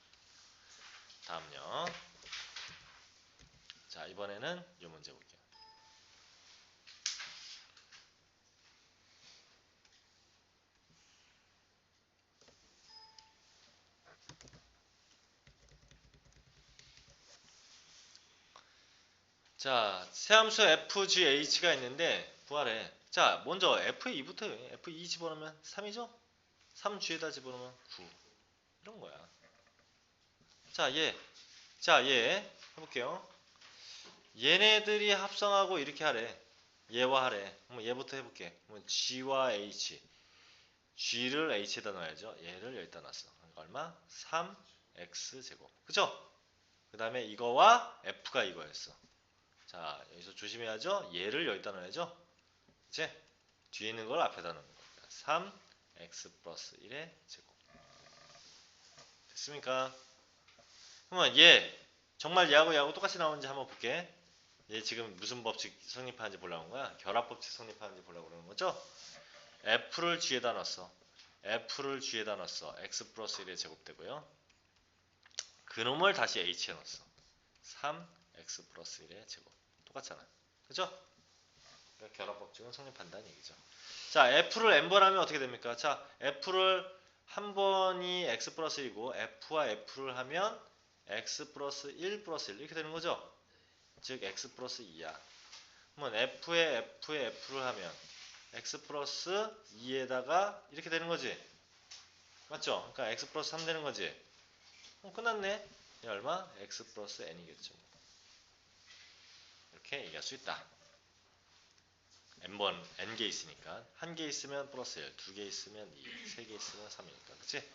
다음요. 자, 이번에는 이 문제 볼게요. 자, 세함수 fgh가 있는데 구하래. 자, 먼저 f2부터 해. f2 집어넣으면 3이죠? 3g에다 집어넣으면 9. 이런 거야. 자, 얘 해볼게요. 얘네들이 합성하고 이렇게 하래. 얘와 하래. 그럼 얘부터 해볼게. 그럼 g와 h. g를 h에다 넣어야죠. 얘를 여기다 놨어. 그러니까 얼마? 3x제곱. 그죠? 그 다음에 이거와 f가 이거였어. 자, 여기서 조심해야죠. 얘를 여기다 넣어야죠. 그치? 뒤에 있는 걸 앞에다 넣는 겁니다. 3x 플러스 1의 제곱. 됐습니까? 그러면 얘 정말 얘하고 똑같이 나오는지 한번 볼게. 얘 지금 무슨 법칙 성립하는지 보려고 거야? 결합법칙 성립하는지 보려고 그러는 거죠? f를 g에다 넣었어. f를 g에다 넣었어. x 플러스 1의 제곱 되고요. 그놈을 다시 h에 넣었어. 3x 플러스 1의 제곱. 똑같잖아. 그죠? 그러니까 결합법칙은 성립한다는 얘기죠. 자, f를 n번 하면 어떻게 됩니까? 자, f를 한 번이 x 플러스 1이고 f와 f를 하면 x 플러스 1 플러스 1 이렇게 되는 거죠? 즉 x 플러스 2야. 그러면 f에 f를 하면 x 플러스 2에다가 이렇게 되는 거지. 맞죠? 그러니까 x 플러스 3 되는 거지. 끝났네. 이 얼마? x 플러스 n이겠죠. 이렇게 얘기할 수 있다. n번 n개 있으니까 한 개 있으면 플러스 1, 두 개 있으면 2, 세 개 있으면 3이니까. 그치?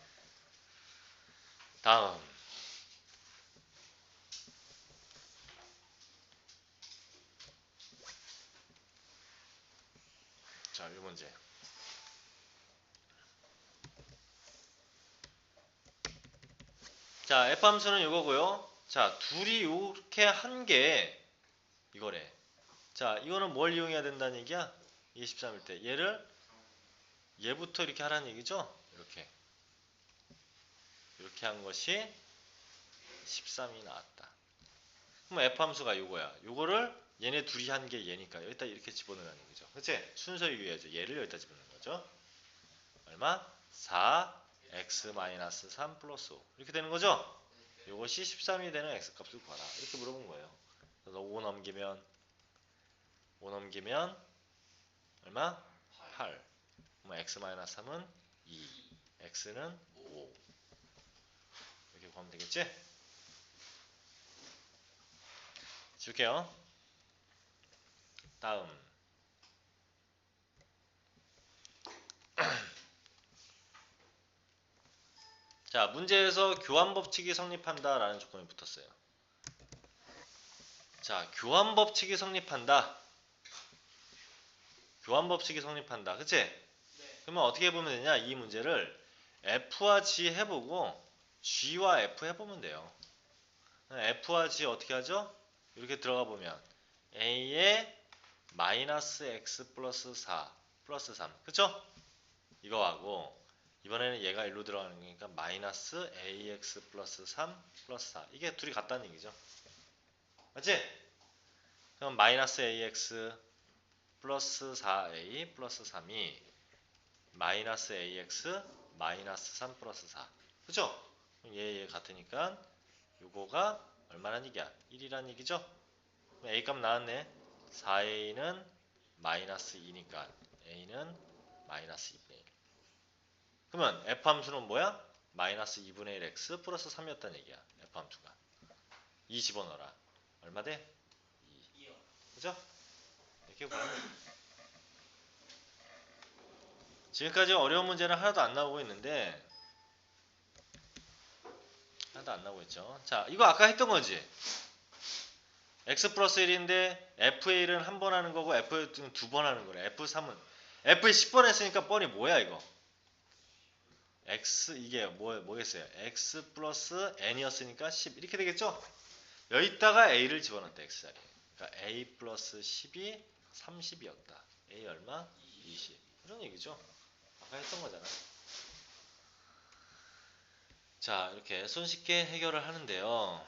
다음. 자, 이 문제. 자, f 함수는 이거고요. 자, 둘이 이렇게 한 개 이거래. 자, 이거는 뭘 이용해야 된다는 얘기야? 23일 때 얘부터 이렇게 하라는 얘기죠? 이렇게 한 것이 13이 나왔다. 그럼 f 함수가 요거야. 요거를 얘네 둘이 한 게 얘니까 여기다 이렇게 집어넣으라는 얘기죠. 그치? 순서 유의해야죠. 얘를 여기다 집어넣는 거죠. 얼마? 4x-3 플러스 5 이렇게 되는 거죠? 요것이 13이 되는 x값을 구하라. 이렇게 물어본 거예요. 그래서 5 넘기면 얼마? 8. 그럼 x-3은 2. x는 5. 이렇게 구하면 되겠지? 줄게요. 다음. 자, 문제에서 교환법칙이 성립한다 라는 조건이 붙었어요. 자, 교환법칙이 성립한다. 교환법칙이 성립한다. 그치? 네. 그러면 어떻게 해보면 되냐? 이 문제를 F와 G 해보고 G와 F 해보면 돼요. F와 G 어떻게 하죠? 이렇게 들어가 보면 A에 마이너스 X 플러스 4 플러스 3 그쵸? 이거하고 이번에는 얘가 일로 들어가는 거니까 마이너스 AX 플러스 3 플러스 4 이게 둘이 같다는 얘기죠. 맞지? 그럼 마이너스 AX 플러스 4A 플러스 3이 마이너스 AX 마이너스 3 플러스 4 그죠? 얘 같으니까 요거가 얼마란 얘기야? 1이란 얘기죠? 그럼 A 값 나왔네. 4A는 마이너스 2니까 A는 마이너스 2분의 1 그러면 F 함수는 뭐야? 마이너스 2분의 1 X 플러스 3이었다는 얘기야. F 함수가 2 집어넣어라. 얼마 돼? 2 2요. 그죠? 이렇게 보면 지금까지 어려운 문제는 하나도 안 나오고 있는데 하나도 안 나오고 있죠. 자, 이거 아까 했던 거지. x 플러스 1인데 f의 1은 한 번 하는 거고 f의 2는 두 번 하는 거래. f3은 f의 10번 했으니까 뻔히 뭐야 이거? x 이게 뭐겠어요? x 플러스 n이었으니까 10 이렇게 되겠죠? 여기다가 a를 집어넣었다 x자리에. 그러니까 a 플러스 10이 30이었다. a 얼마? 20. 그런 얘기죠. 아까 했던 거잖아. 자, 이렇게 손쉽게 해결을 하는데요.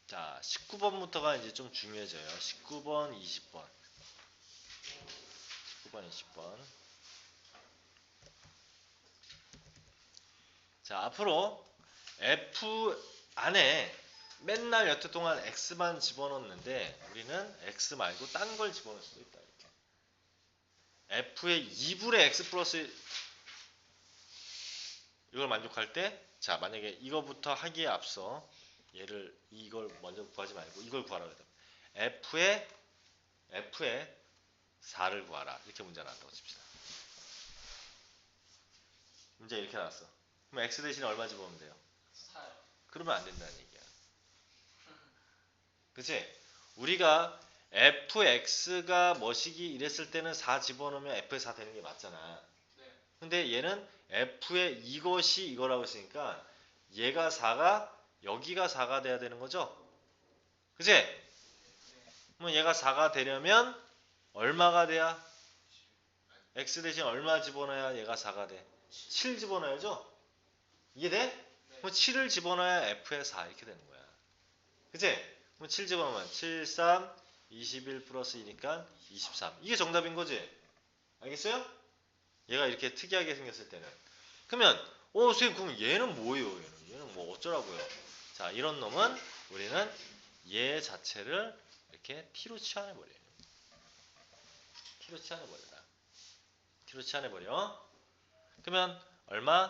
자, 19번부터가 이제 좀 중요해져요. 19번, 20번. 19번, 20번. 자, 앞으로 F 안에 맨날 여태 동안 X만 집어넣는데 우리는 X 말고 딴 걸 집어넣을 수도 있다. 이렇게. F의 2분의 X 플러스 이걸 만족할 때, 자, 만약에 이거부터 하기에 앞서 이걸 먼저 구하지 말고 이걸 구하라 그러면 F의 4를 구하라. 이렇게 문제 나왔다고 칩시다. 문제 이렇게 나왔어. 그럼 X 대신에 얼마 집어넣으면 돼요? 4요. 그러면 안 된다는 얘기야. 그치? 우리가 fx가 뭐시기 이랬을 때는 4 집어넣으면 f의 4 되는 게 맞잖아. 네. 근데 얘는 f의 이것이 이거라고 했으니까 얘가 4가 여기가 4가 돼야 되는 거죠? 그치? 그럼 얘가 4가 되려면 얼마가 돼야? x 대신 얼마 집어넣어야 얘가 4가 돼? 7 집어넣어야죠? 이해돼? 네. 그럼 7을 집어넣어야 f의 4 이렇게 되는 거야. 그치? 그럼 7 집어넣으면 7, 3, 21 플러스 2니까 23. 이게 정답인 거지? 알겠어요? 얘가 이렇게 특이하게 생겼을 때는. 그러면, 선생님, 그럼 얘는 뭐예요? 얘는 뭐 어쩌라고요? 자, 이런 놈은 우리는 얘 자체를 이렇게 t로 치환해버려요. t로 치환해버려라. t로 치환해버려. 그러면, 얼마?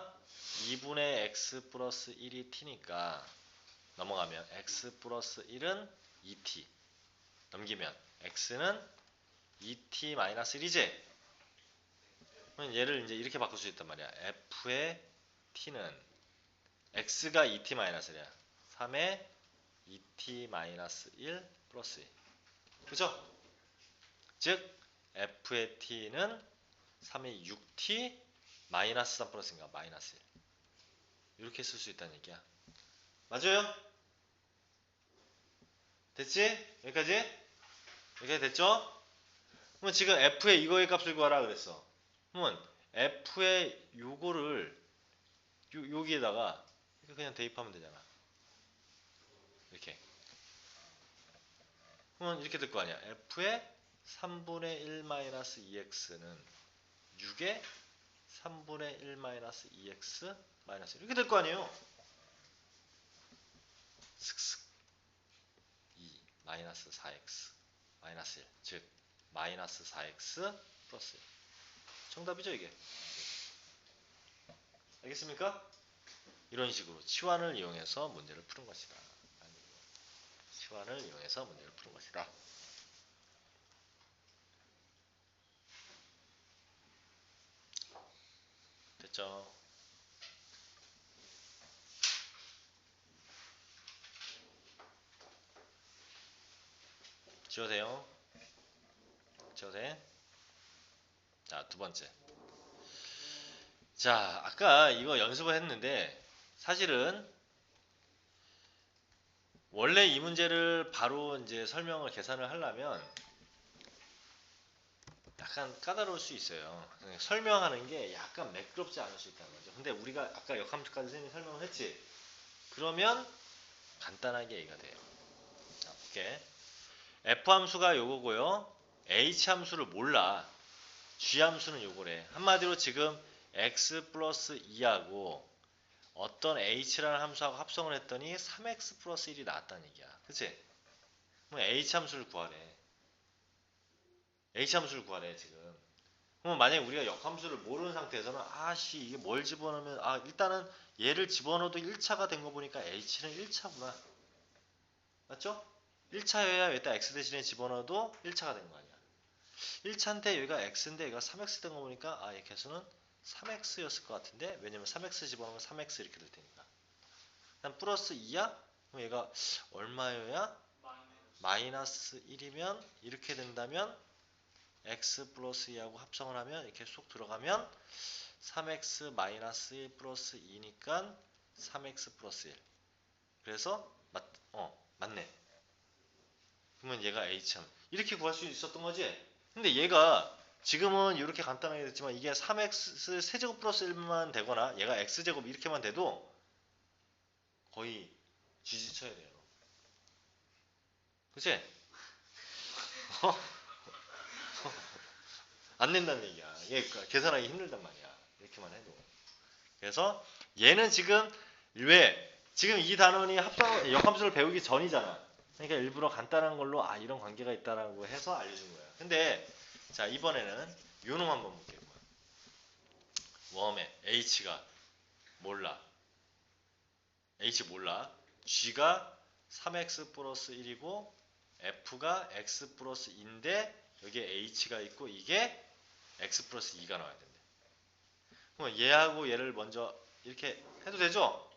2분의 x 플러스 1이 t니까 넘어가면 x 플러스 1은 2t 넘기면 x는 2t 마이너스 1이지? 그럼 얘를 이제 이렇게 바꿀 수 있단 말이야. f의 t는 x가 2t 마이너스 1이야. 3의 2t 마이너스 1 플러스 1. 그죠? 즉 f의 t는 3의 6t 마이너스 3 플러스인가 마이너스 1. 이렇게 쓸 수 있다는 얘기야. 맞아요? 됐지? 여기까지? 여기까지 됐죠? 그러면 지금 f의 이거의 값을 구하라 그랬어. 그러면 f의 요거를 여기에다가 그냥 대입하면 되잖아. 이렇게. 그러면 이렇게 될 거 아니야. f의 3분의 1 마이너스 2x는 6의 3분의 1 마이너스 2x 마이너스 1 이렇게 될 거 아니에요. 슥슥 2 마이너스 4x 마이너스 1 즉 마이너스 4x 플러스 1 정답이죠 이게. 알겠습니까? 이런 식으로 치환을 이용해서 문제를 푸는 것이다. 치환을 이용해서 문제를 푸는 것이다. 됐죠? 지워도 돼요? 지워도 돼? 자, 두 번째. 자, 아까 이거 연습을 했는데 사실은 원래 이 문제를 바로 이제 설명을 계산을 하려면 약간 까다로울 수 있어요. 설명하는 게 약간 매끄럽지 않을 수 있다는 거죠. 근데 우리가 아까 역함수까지 선생님이 설명을 했지. 그러면 간단하게 얘기가 돼요. 자, 볼게. f 함수가 요거고요. h 함수를 몰라. g 함수는 요거래. 한마디로 지금 x 플러스 2하고 어떤 h라는 함수하고 합성을 했더니 3x 플러스 1이 나왔다는 얘기야. 그치? 그럼 h 함수를 구하래. h 함수를 구하래 지금. 그러면 만약에 우리가 역함수를 모르는 상태에서는 아씨 이게 뭘 집어넣으면 일단은 얘를 집어넣어도 1차가 된 거 보니까 h는 1차구나. 맞죠? 1차여야 여기다 x 대신에 집어넣어도 1차가 된 거 아니야. 1차인데 여기가 x인데 여기가 3x 된 거 보니까 얘 개수는 3x였을 것 같은데 왜냐면 3x 집어넣으면 3x 이렇게 될 테니까. 그다음 플러스 2야? 그럼 얘가 얼마여야? 마이너스 1이면 이렇게 된다면 x 플러스 2하고 합성을 하면 이렇게 쏙 들어가면 3x 마이너스 1 플러스 2니까 3x 플러스 1. 그래서 맞네. 그러면 얘가 h참 이렇게 구할 수 있었던 거지. 근데 얘가 지금은 이렇게 간단하게 됐지만 이게 3x 세제곱 플러스 1만 되거나 얘가 x제곱 이렇게만 돼도 거의 쥐지 쳐야 돼요. 그치? 안 된다는 얘기야. 얘 계산하기 힘들단 말이야. 이렇게만 해도. 그래서 얘는 지금 지금 이 단원이 역함수를 배우기 전이잖아. 그러니까 일부러 간단한 걸로 이런 관계가 있다라고 해서 알려준 거야. 근데 자 이번에는 요놈 한번 볼게요. 웜에 h가 몰라. h 몰라. g가 3x 플러스 1이고 f가 x 플러스 2인데 여기에 h가 있고 이게 x 플러스 2가 나와야 된대. 그럼 얘하고 얘를 먼저 이렇게 해도 되죠?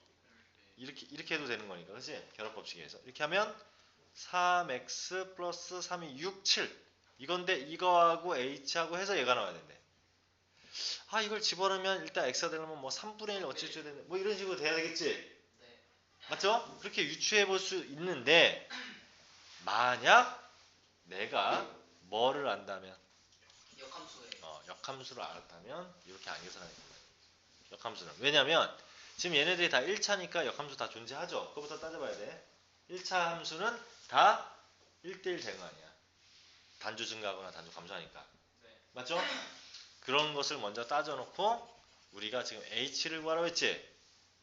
이렇게 해도 되는 거니까, 그치? 결합 법칙에서 이렇게 하면 3x 플러스 3이 6, 7 이건데 이거하고 h하고 해서 얘가 나와야 된대. 이걸 집어넣으면 일단 x가 되려면 뭐 3분의 1 어쩌고저쩌고 되는 뭐 이런 식으로 돼야 되겠지? 네. 맞죠? 그렇게 유추해 볼 수 있는데 만약 내가 뭐를 안다면 역함수를 알았다면 이렇게 안 계산하는 거예요. 역함수는. 왜냐면 지금 얘네들이 다 1차니까 역함수 다 존재하죠. 그거부터 따져봐야 돼. 1차 함수는 다 1대1 된 거 아니야. 단주 증가하거나 단주 감소하니까. 네. 맞죠? 그런 것을 먼저 따져놓고 우리가 지금 h를 구하라고 했지?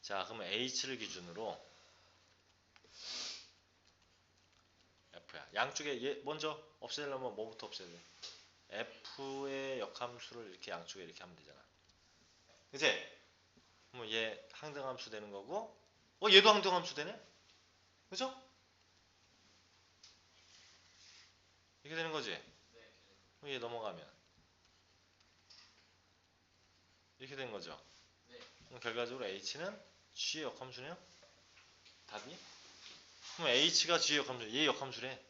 자, 그러면 h를 기준으로 f야. 양쪽에 얘 먼저 없애려면 뭐부터 없애야 돼? f의 역함수를 이렇게 양쪽에 이렇게 하면 되잖아. 그치? 그럼 얘 항등함수 되는 거고, 얘도 항등함수 되네? 그죠? 이렇게 되는 거지? 네. 그럼 얘 넘어가면 이렇게 되는 거죠? 네. 그럼 결과적으로 h는 g의 역함수네요? 답이? 그럼 h가 g의 역함수, 얘 역함수래.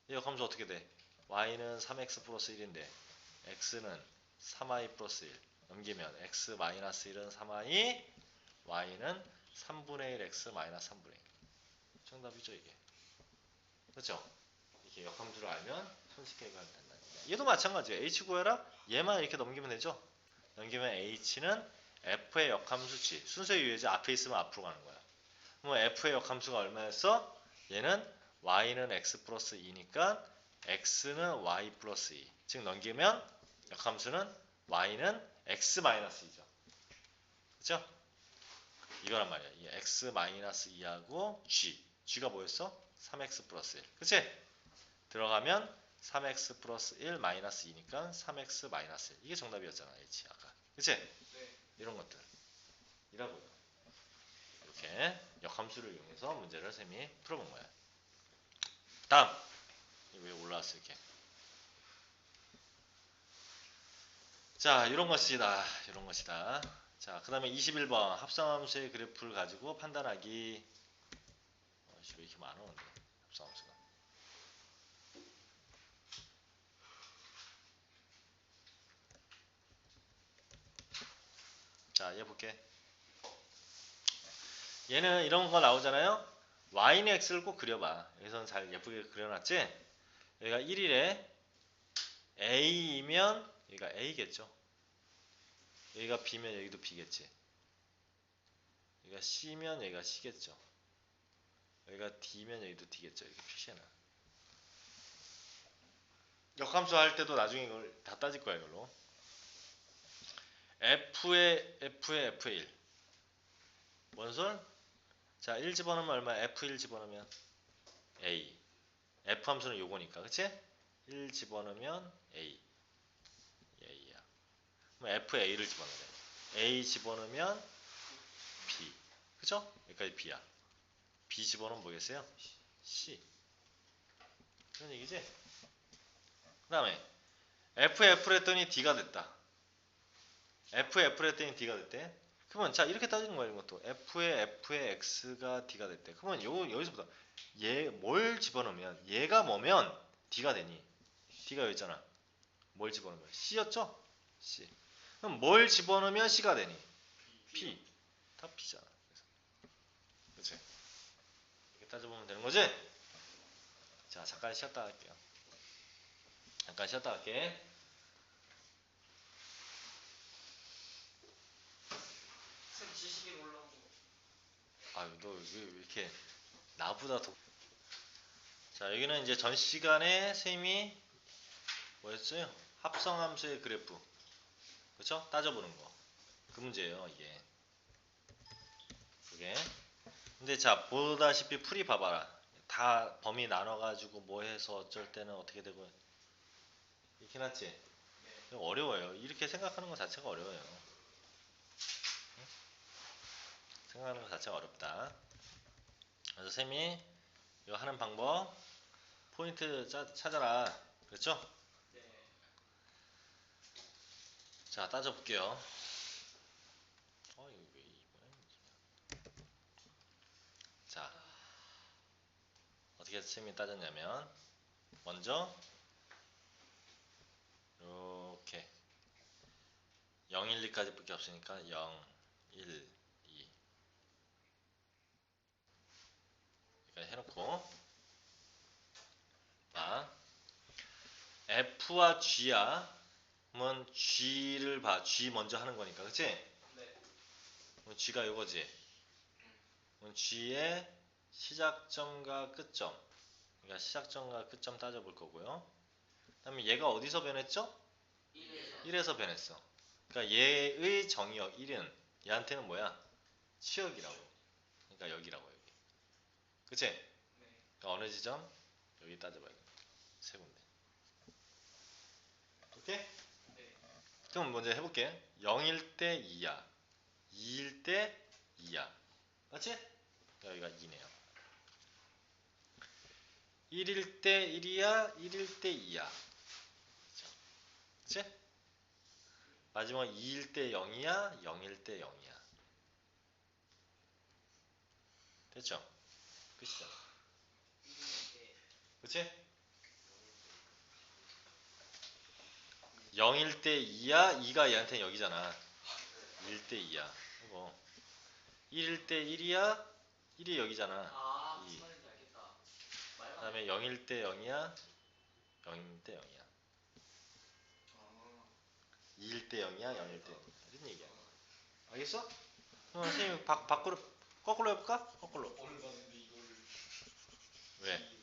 얘 역함수 어떻게 돼? y는 3x 플러스 1인데 x는 3y 플러스 1 넘기면 x 마이너스 1은 3y, y는 3분의 1 x 마이너스 3분의 1. 정답이죠 이게. 그렇죠? 이렇게 역함수를 알면 손쉽게 해결하면 된다. 얘도 마찬가지예요. h 구해라. 얘만 이렇게 넘기면 되죠? 넘기면 h는 f의 역함수 g. 순서에 의해서 앞에 있으면 앞으로 가는 거야. 그럼 f의 역함수가 얼마였어? 얘는 y는 x 플러스 2니까 x는 y 플러스 2. 즉 넘기면 역함수는 y는 x 마이너스 2죠. 그렇죠? 이거란 말이야. 이 x 마이너스 2하고 g. g가 뭐였어? 3x 플러스 1. 그치? 들어가면 3x 플러스 1 마이너스 2니까 3x 마이너스 1. 이게 정답이었잖아. h 아까. 그치? 네. 이런 것들. 이라고요. 이렇게 역함수를 이용해서 문제를 쌤이 풀어본 거야. 다음. 이거 왜 올라왔어 이렇게. 자, 이런 것이다. 이런 것이다. 자, 그 다음에 21번 합성함수의 그래프를 가지고 판단하기. 왜 이렇게 많아 근데 합성함수가. 자, 얘 볼게. 얘는 이런 거 나오잖아요. y는 x를 꼭 그려봐. 여기서는 잘 예쁘게 그려놨지? 여기가 1일에 a이면 여기가 a겠죠. 여기가 b면 여기도 b겠지. 여기가 c면 여기가 c겠죠. 여기가 d면 여기도 d겠죠. 이렇게 표시해놔. 역함수 할 때도 나중에 이걸 다 따질 거야 이걸로. f의 1. 뭔 소리? 자, 1 집어넣으면 얼마? f1 집어넣으면 a. f 함수는 요거니까, 그치? 1 집어넣으면 a. a야. 그럼 fa를 집어넣으래. a 집어넣으면 b. 그죠? 여기까지 b야. b 집어넣으면 뭐겠어요? c. 그런 얘기지? 그 다음에 f를 했더니 d가 됐다. f를 했더니 d가 됐대. 그러면 자 이렇게 따지는 거야 이것도. f의 x가 d가 됐대. 그러면 여기서부터 얘 뭘 집어넣으면 얘가 뭐면 d가 되니? d가 여기 있잖아. 뭘 집어넣으면 c였죠? c. 그럼 뭘 집어넣으면 c가 되니? p. 다 p잖아. 그치? 이렇게 따져보면 되는 거지? 자 잠깐 쉬었다 할게요. 잠깐 쉬었다 할게. 쌤 지식이 올라온 거. 아유 너 왜 이렇게 나보다 더. 자 여기는 이제 전 시간에 쌤이 뭐였어요? 합성함수의 그래프. 그쵸? 따져보는 거. 그 문제예요 이게. 그게. 근데 자 보다시피 풀이 봐봐라. 다 범위 나눠가지고 뭐 해서 어쩔 때는 어떻게 되고 이렇게 놨지? 네. 어려워요. 이렇게 생각하는 것 자체가 어려워요. 생각하는 것 자체가 어렵다. 그래서 쌤이 이거 하는 방법 포인트 찾아라. 그렇죠? 네. 자 따져볼게요. 이거 왜 이번엔 자 어떻게 쌤이 따졌냐면 먼저 이렇게 0, 1, 2까지 밖에 없으니까 0, 1, 2 이렇게 해놓고 봐. F와 G야. 그러면 G를 봐. G 먼저 하는 거니까 그치? 네. 그럼 G가 이거지. 그럼 G의 시작점과 끝점. 그러니까 시작점과 끝점 따져볼 거고요. 그 다음에 얘가 어디서 변했죠? 1에서. 1에서 변했어. 그러니까 얘의 정의역 1은 얘한테는 뭐야? 치역이라고. 그러니까 여기라고 여기. 그치? 네. 그러니까 어느 지점? 여기 따져봐야겠다. 세 군데. 오케이? 네. 그럼 먼저 해볼게. 0일 때 2야. 2일 때 2야. 맞지? 여기가 2네요. 1일 때 1이야, 1일 때 2야. 그치? 마지막 2일 때 0이야, 0일 때 0이야. 됐죠? 끝이잖아. 그치? 0일 때 2야, 2가 얘한테는 여기잖아. 2일 때 2야. 이거. 1일 때 1이야, 1이 여기잖아. 아, 2. 무슨 말인지 알겠다. 그 다음에 0일 때 0이야, 0일 때 0이야. 2일 때 0이야, 0일 때 0이야. 이런 얘기야. 알겠어? 선생님 밖으로 거꾸로 해볼까? 거꾸로. 오늘 봤는데 이거를 왜?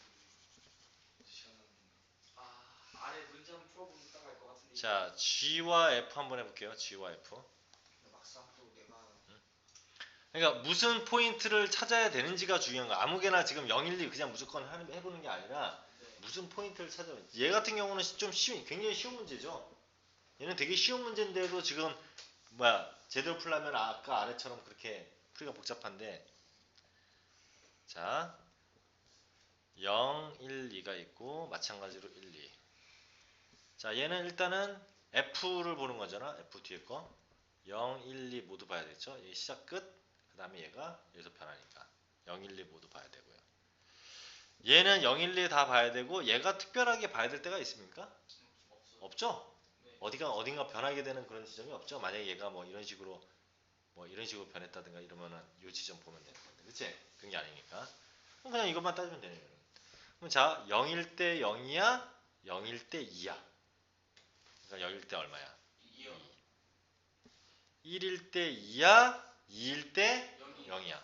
아래 문제 한번 풀어보면 딱 알 것 같은데. 자, G와 F 한번 해볼게요. G와 F. 막상 또 내가 그러니까 무슨 포인트를 찾아야 되는지가 중요한 거야. 아무개나 지금 0, 1, 2 그냥 무조건 해보는 게 아니라 네. 무슨 포인트를 찾아야 돼. 얘 같은 경우는 좀 굉장히 쉬운 문제죠. 얘는 되게 쉬운 문제인데도 지금 제대로 풀려면 아까 아래처럼 그렇게 풀이가 복잡한데, 자 0, 1, 2가 있고 마찬가지로 1, 2. 자 얘는 일단은 F를 보는 거잖아. F 뒤에 거 0, 1, 2 모두 봐야 되죠. 얘 시작 끝. 그 다음에 얘가 여기서 변하니까 0, 1, 2 모두 봐야 되고요. 얘는 0, 1, 2 다 봐야 되고 얘가 특별하게 봐야 될 때가 있습니까? 없죠? 네. 어딘가 변하게 되는 그런 지점이 없죠. 만약에 얘가 이런 식으로 변했다든가 이러면은 이 지점 보면 되는 건데, 그치? 그런 게 아니니까. 그럼 그냥 이것만 따지면 되네요. 그럼 자, 0일 때 0이야, 0일 때 2야. 그러니까 0일 때 얼마야? 2요. 1일 때 2야, 2일 때 0이. 0이야.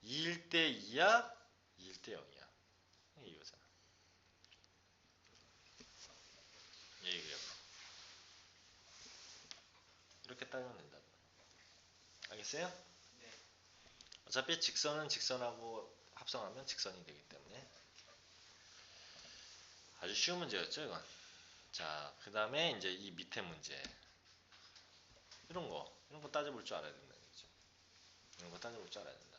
2일 때 2야, 2일 때 0이야. 이거잖아. 얘기해요. 이렇게 따지면 된다. 알겠어요? 네. 어차피 직선은 직선하고 합성하면 직선이 되기 때문에 아주 쉬운 문제였죠, 이건. 자, 그 다음에 이제 이 밑에 문제. 이런 거 따져볼 줄 알아야 된다. 그죠? 이런 거 따져볼 줄 알아야 된다.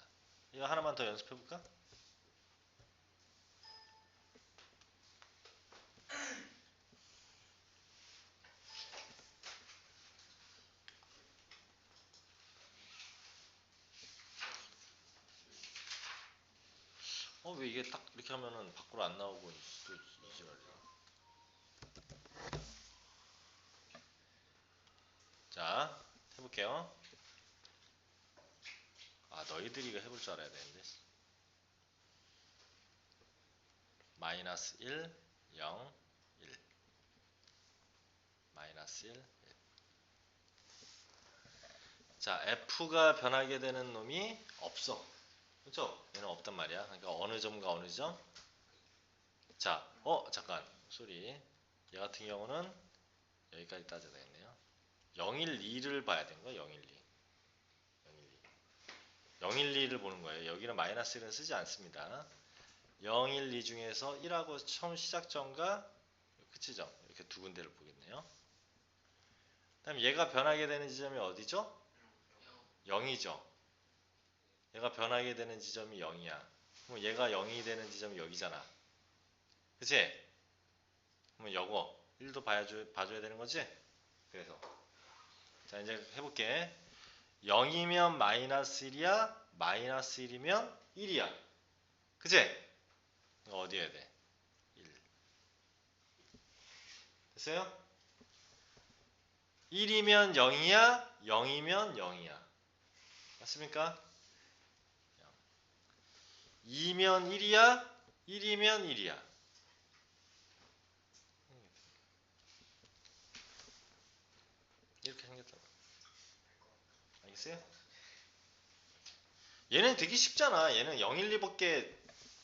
이거 하나만 더 연습해볼까? 왜 이게 딱 이렇게 하면은 밖으로 안 나오고 또 이지랄이야. 자, 해볼게요. 너희들이 이거 해볼 줄 알아야 되는데. 마이너스 1, 0, 1. 마이너스 1, 1. 자, F가 변하게 되는 놈이 없어. 그렇죠? 얘는 없단 말이야. 그러니까 어느 점과 어느 점? 자, 잠깐. 소리. 얘 같은 경우는 여기까지 따져야 되겠네요. 0, 1, 2를 봐야 되는 거야. 0, 1, 2. 0, 1, 2를 보는 거예요. 여기는 마이너스 1은 쓰지 않습니다. 0, 1, 2 중에서 1하고 처음 시작점과 끝지점 이렇게 두 군데를 보겠네요. 그다음 얘가 변하게 되는 지점이 어디죠? 0이죠. 얘가 변하게 되는 지점이 0이야. 그럼 얘가 0이 되는 지점이 여기잖아. 그치? 그러면 요거 1도 봐줘야 되는 거지? 그래서 자 이제 해볼게. 0이면 마이너스 1이야. 마이너스 1이면 1이야. 그치? 이거 어디 해야 돼? 1. 됐어요? 1이면 0이야. 0이면 0이야. 맞습니까? 2면 1이야. 1이면 1이야. 이렇게 생겼잖아. 알겠어요? 얘는 되게 쉽잖아. 얘는 0, 1, 2밖에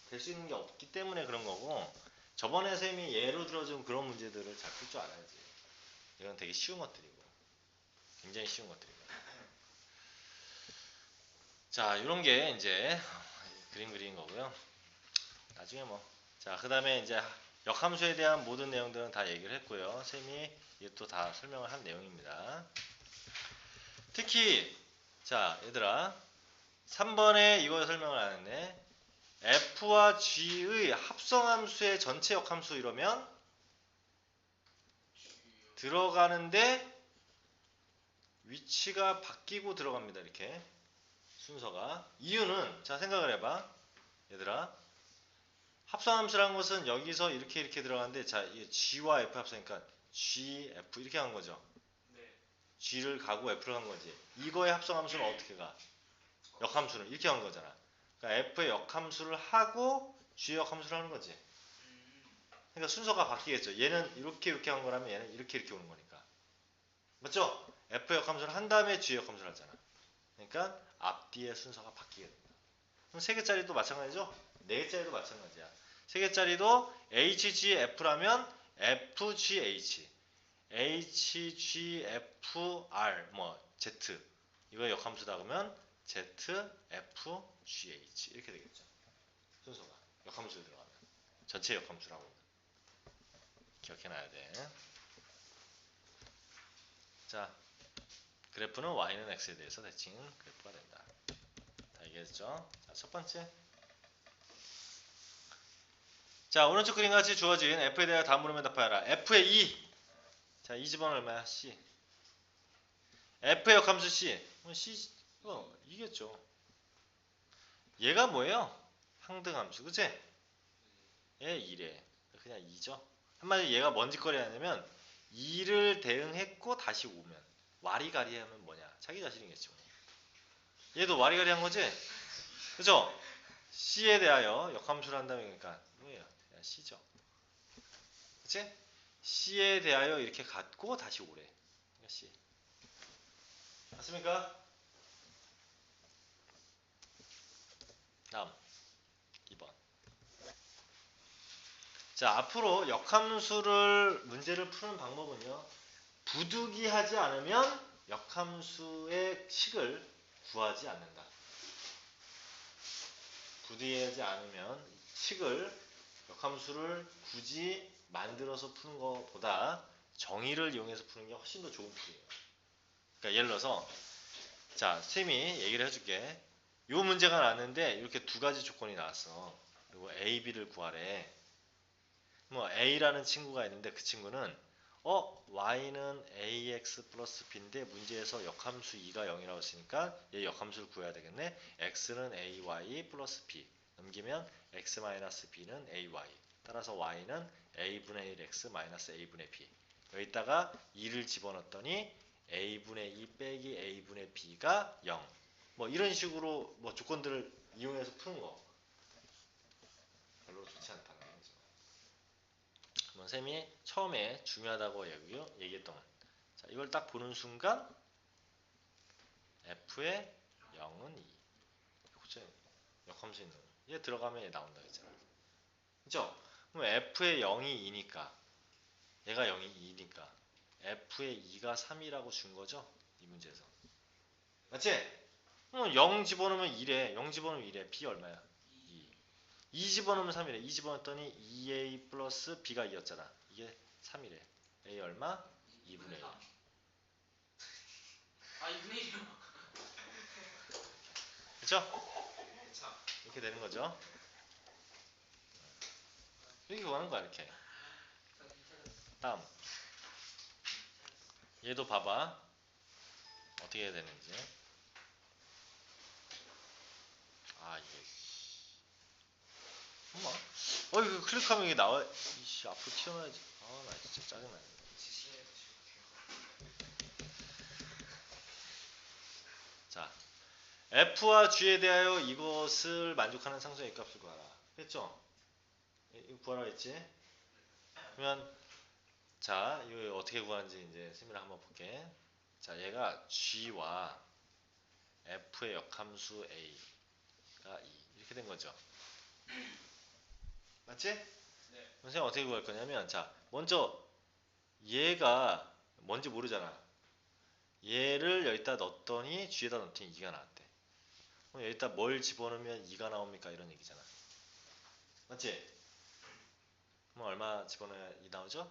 될 수 있는 게 없기 때문에 그런 거고, 저번에 쌤이 예로 들어준 그런 문제들을 잘 풀 줄 알아야지. 이건 되게 쉬운 것들이고, 굉장히 쉬운 것들이고. 자, 이런 게 이제 그림 그리는 거고요. 나중에 자, 그 다음에 이제 역함수에 대한 모든 내용들은 다 얘기를 했고요. 쌤이 이게 또 다 설명을 한 내용입니다. 특히 자 얘들아 3번에 이거 설명을 안 했네. f와 g의 합성함수의 전체 역함수 이러면 들어가는데 위치가 바뀌고 들어갑니다. 이렇게 순서가. 이유는 자 생각을 해봐. 얘들아 합성함수라는 것은 여기서 이렇게 들어가는데 자 이게 g와 f 합성이니까 g, f 이렇게 간 거죠. 네. g를 가고 f를 간 거지. 이거의 합성함수는 어떻게 가? 역함수는 이렇게 간 거잖아. 그러니까 f의 역함수를 하고 g의 역함수를 하는 거지. 그러니까 순서가 바뀌겠죠. 얘는 이렇게 한 거라면 얘는 이렇게 오는 거니까. 맞죠? f 역함수를 한 다음에 g 역함수를 하잖아. 그러니까 앞뒤의 순서가 바뀌게 됩니다. 그럼 3개짜리도 마찬가지죠? 4개짜리도 마찬가지야. 3개짜리도 HGF라면 FGH, HGFR, Z 이거 역함수다 그러면 ZFGH 이렇게 되겠죠. 순서가 역함수에 들어가면 전체 역함수라고 기억해놔야 돼. 자, 그래프는 y는 x에 대해서 대칭 그래프가 된다. 다 얘기했죠? 자, 첫 번째. 자, 오른쪽 그림과 같이 주어진 f에 대하여 다음 물음에 답하여라. f의 2. 자, 이 집은 얼마야? c. f의 역함수 c. c 이겠죠. 얘가 뭐예요? 항등함수, 그치? 얘 2래. 그냥 2죠. 한마디로 얘가 뭔 짓거리 하냐면 2를 대응했고 다시 오면 와리가리 하면 뭐냐? 자기 자신이겠죠. 얘도 와리가리 한 거지? 그죠? c에 대하여 역함수를 한다면 그러니까 뭐예요? 그냥 c죠. 그치? c에 대하여 이렇게 갖고 다시 오래. 그러니까 c. 맞습니까? 다음 2번. 자, 앞으로 역함수를 문제를 푸는 방법은요. 부득이하지 않으면 역함수의 식을 구하지 않는다. 부득이하지 않으면 식을 역함수를 굳이 만들어서 푸는 것보다 정의를 이용해서 푸는 게 훨씬 더 좋은 풀이에요. 그러니까 예를 들어서 자, 쌤이 얘기를 해줄게. 요 문제가 나왔는데 이렇게 두 가지 조건이 나왔어. 그리고 A, B를 구하래. 뭐 A라는 친구가 있는데 그 친구는 y는 ax 플러스 b인데 문제에서 역함수 2가 0이라고 했으니까 얘 역함수를 구해야 되겠네. x는 ay 플러스 b 넘기면 x 마이너스 b는 ay 따라서 y는 a분의 1x 마이너스 a분의 b 여기다가 2를 집어넣었더니 a분의 2 빼기 a분의 b가 0 뭐 이런 식으로 뭐 조건들을 이용해서 푸는 거 별로 좋지 않다는 거죠. 쌤이 처음에 중요하다고 얘기했던 자, 이걸 딱 보는 순간 f의 0은 2 역함수 있는 얘 들어가면 얘 나온다 했잖아. 그죠? 그럼 f의 0이 2니까 얘가 0이 2니까 f의 2가 3이라고 준 거죠? 이 문제에서 맞지? 0 집어넣으면 2래 0 집어넣으면 2래 b 얼마야? 2 집어넣으면 3이래 2 집어넣었더니 2a 플러스 b가 2였잖아 이게 3이래 a 얼마? 2분의 1 아, 2분의 1이요? 그쵸? 이렇게 되는 거죠 이렇게 구하는 거야 이렇게 다음 얘도 봐봐 어떻게 해야 되는지 아 이게 엄마 이거 클릭하면 이게 나와 이씨 앞으로 튀어나와야지 아 나 진짜 짜증나 자 f와 g에 대하여 이것을 만족하는 상수의 값을 구하라 했죠? 이거 구하라 했지? 그러면 자 이거 어떻게 구하는지 이제 쌤이랑 한번 볼게 자 얘가 g와 f의 역함수 a가 2 이렇게 된 거죠 맞지? 네. 선생님 어떻게 구할 거냐면 자 먼저 얘가 뭔지 모르잖아 얘를 여기다 넣었더니 g에다 넣었더니 2가 나왔대 그럼 여기다 뭘 집어넣으면 2가 나옵니까 이런 얘기잖아 맞지? 그럼 얼마 집어넣어야 2 나오죠?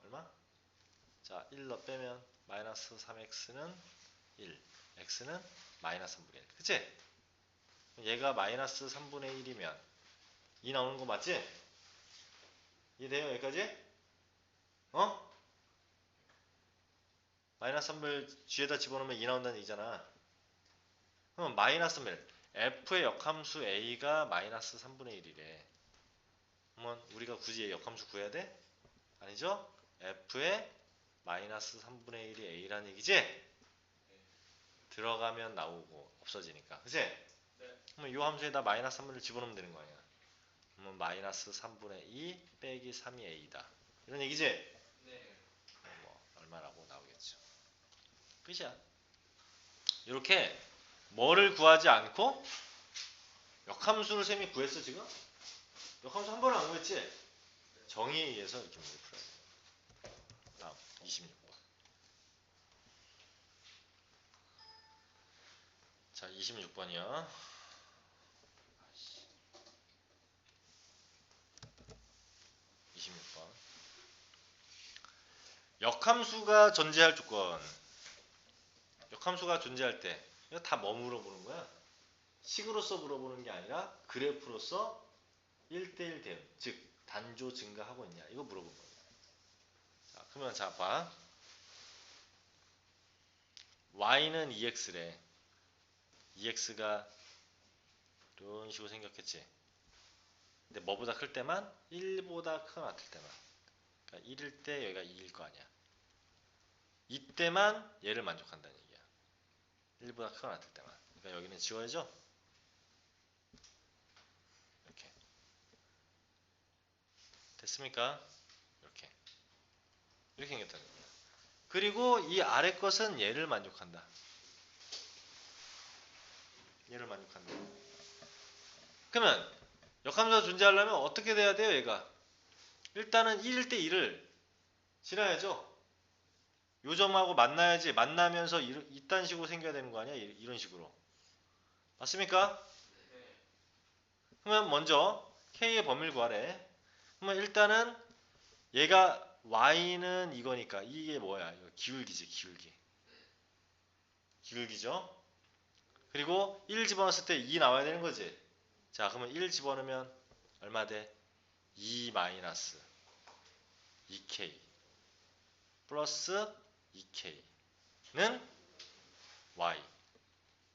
얼마? 자 1 넣 빼면 마이너스 3x는 1, x는 마이너스 3분의 1. 그치? 얘가 마이너스 3분의 1이면 2 나오는 거 맞지? 이해돼요? 여기까지? 어? 마이너스 3을 뒤에다 집어넣으면 2 나온다는 얘기잖아. 그럼 마이너스 3을 f의 역함수 a가 마이너스 3분의 1이래. 그러면 우리가 굳이 역함수 구해야 돼? 아니죠? f의 마이너스 3분의 1이 a라는 얘기지? 들어가면 나오고 없어지니까. 그치? 네. 그러면 이 함수에다 마이너스 3분을 집어넣으면 되는 거 아니야. 그러면 마이너스 3분의 2 빼기 3이 a다. 이런 얘기지? 네. 뭐 얼마라고 나오겠죠. 끝이야. 이렇게 뭐를 구하지 않고 역함수를 쌤이 구했어 지금? 역함수 한 번은 안 구했지? 정의에 의해서 이렇게 문제 풀어야 돼. 다음 26번. 자 26번이요. 26번. 역함수가 존재할 조건. 역함수가 존재할 때 이거 다 뭐 물어보는 거야? 식으로서 물어보는 게 아니라 그래프로서 1대1 대응, 즉 단조 증가하고 있냐 이거 물어본 거야. 자, 그러면 자 봐. y는 2x래. 2x가 이런 식으로 생겼겠지. 근데 뭐보다 클 때만 1보다 크거나 같을 때만. 그러니까 1일 때 여기가 2일 거 아니야. 이때만 얘를 만족한다는 얘기야. 1보다 크거나 같을 때만. 그러니까 여기는 지워야죠. 이렇게. 됐습니까? 이렇게 생겼다는 거야. 그리고 이 아래 것은 얘를 만족한다. 얘를 만족한다. 그러면 역함수가 존재하려면 어떻게 돼야 돼요, 얘가? 일단은 1일 때 1을 지나야죠. 요 점하고 만나야지. 만나면서 이딴 식으로 생겨야 되는 거 아니야? 이런 식으로. 맞습니까? 네. 그러면 먼저 K의 범위를 구하래. 그러면 일단은 얘가 Y는 이거니까 이게 뭐야? 이거 기울기지, 기울기. 기울기죠? 그리고 1 집어넣었을 때 2 나와야 되는 거지. 자, 그러면 1 집어넣으면 얼마 돼? 2 마이너스 2K 플러스 2K는 Y.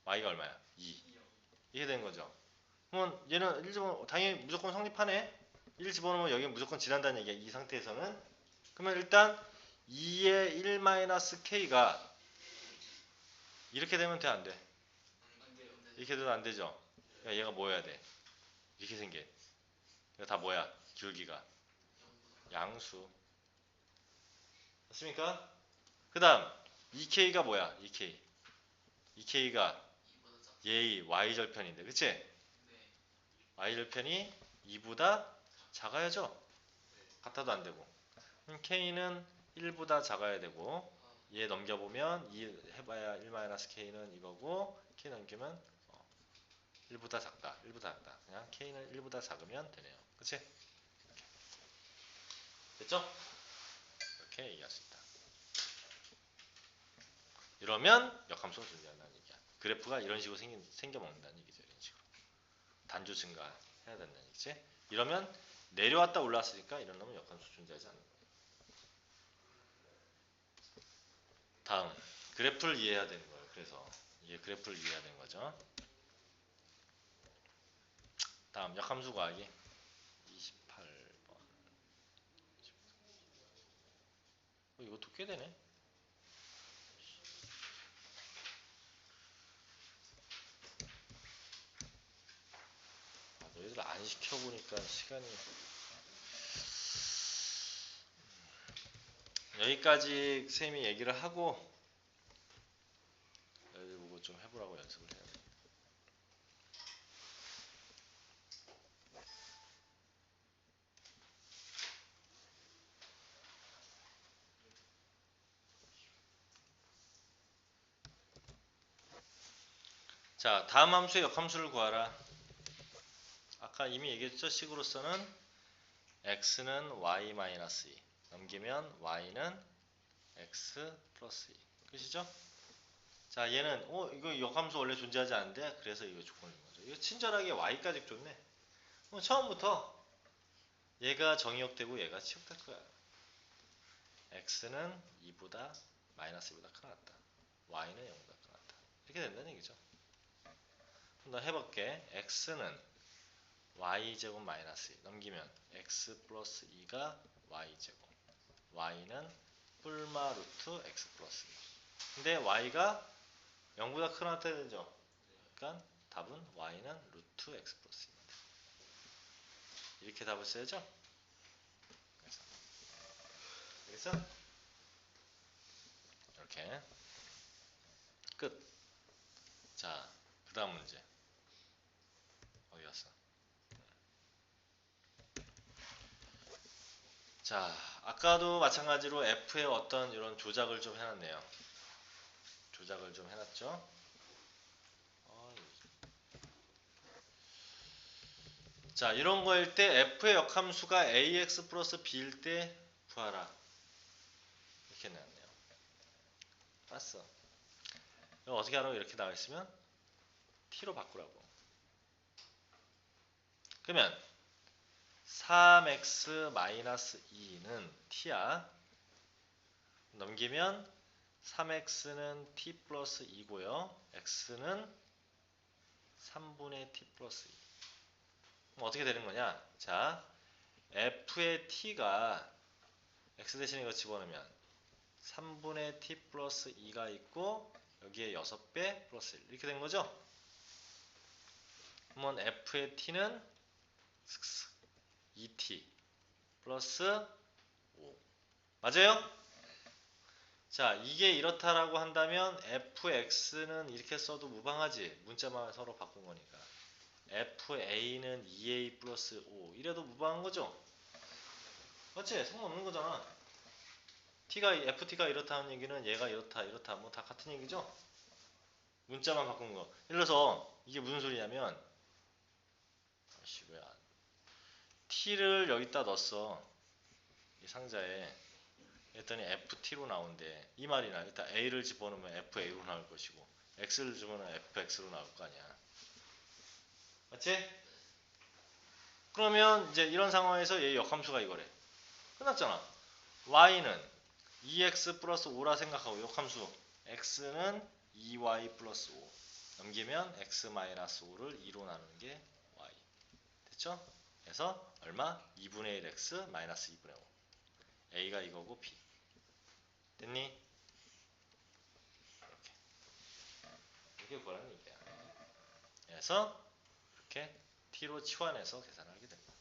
Y가 얼마야? 2. 이게 된 거죠. 그러면 얘는 1 집어넣으면 당연히 무조건 성립하네. 1 집어넣으면 여기 무조건 지난다는 얘기야. 이 상태에서는. 그러면 일단 2의 1 마이너스 K가 이렇게 되면 돼, 안 돼? 안 돼요. 이렇게 되면 안 되죠. 그러니까 얘가 뭐 해야 돼? 이렇게 생겨. 이거 다 뭐야? 기울기가 양수. 맞습니까? 그 다음 2K가 뭐야? 2K. 2K가 얘의 Y절편인데, 그치? 네. Y절편이 2보다 작아야죠? 같아도 안 되고. 그럼 K는 1보다 작아야 되고, 얘 넘겨보면 2 해봐야 1-K는 이거고, K 넘기면 1보다 작다. 1보다 작다. 그냥 K는 1보다 작으면 되네요. 그치? 됐죠? 이렇게 얘기할 수 있다. 이러면 역함수가 존재한다는 얘기야. 그래프가 이런 식으로 생겨먹는다는 얘기죠. 이런 식으로. 단조 증가해야 된다는 얘기지. 이러면 내려왔다 올라왔으니까 이런 놈은 역함수 존재하지 않는 거예요. 다음 그래프를 이해해야 되는 거예요. 그래서 이게 그래프를 이해해야 되는 거죠. 다음 역함수 구하기 28번. 이것도 꽤 되네. 너희들 안 시켜보니까 시간이 여기까지 쌤이 얘기를 하고 너희들 보고 좀 해보라고 연습을 해야 돼. 자, 다음 함수의 역함수를 구하라. 아까 이미 얘기했죠? 식으로서는 x는 y-2 넘기면 y는 x 플러스 2. 끝이죠? 자, 얘는 이거 역함수 원래 존재하지 않는데 그래서 이거 조건인 거죠. 이거 친절하게 y까지 줬네. 처음부터 얘가 정의역되고 얘가 치역될 거야. x는 2보다 마이너스 2보다 크다. y는 0보다 크다. 이렇게 된다는 얘기죠. 한번 해볼게. x는 y제곱 마이너스 2 넘기면 x 플러스 2가 y제곱, y는 뿔마 루트 x 플러스 2. 근데 y가 0보다 크거나 같아야 되죠. 그러니까 답은 y는 루트 x 플러스 2입니다. 이렇게 답을 써야죠. 그래서 이렇게 끝. 자, 그 다음 문제 어디 갔어? 자, 아까도 마찬가지로 f의 어떤 이런 조작을 좀 해놨네요. 조작을 좀 해놨죠. 자, 이런 거일 때 f의 역함수가 ax 플러스 b일 때 구하라. 이렇게 나왔네요. 봤어. 이거 어떻게 하라고 이렇게 나와 있으면 t로 바꾸라고. 그러면 3x 마이너스 2는 t야. 넘기면 3x는 t 플러스 2고요. x는 3분의 t 플러스 2. 그럼 어떻게 되는 거냐? 자, f의 t가 x 대신에 이거 집어넣으면 3분의 t 플러스 2가 있고 여기에 6배 플러스 1 이렇게 된 거죠? 그러면 f의 t는 2t 플러스 5 맞아요? 자, 이게 이렇다라고 한다면 fx는 이렇게 써도 무방하지. 문자만 서로 바꾼 거니까. fa는 2a 플러스 5 이래도 무방한 거죠? 맞지? 상관없는 거잖아. ft가 이렇다는 얘기는 얘가 이렇다 뭐 다 같은 얘기죠? 문자만 바꾼 거. 예를 들어서 이게 무슨 소리냐면 왜 t를 여기다 넣었어. 이 상자에. 했더니 ft로 나온대. 이 말이나 일단 a를 집어넣으면 fa로 나올 것이고 x를 집어넣으면 fx로 나올 거 아니야. 맞지? 그러면 이제 이런 상황에서 얘 역함수가 이거래. 끝났잖아. y는 2x 플러스 5라 생각하고 역함수 x는 2y 플러스 5 넘기면 x 마이너스 5를 2로 나누는 게 y 됐죠? 그래서 얼마? 2분의 1x 마이너스 2분의 5 a가 이거고 b 됐니? 이렇게 구하라는 얘기야. 그래서 이렇게 t로 치환해서 계산을 하게 됩니다.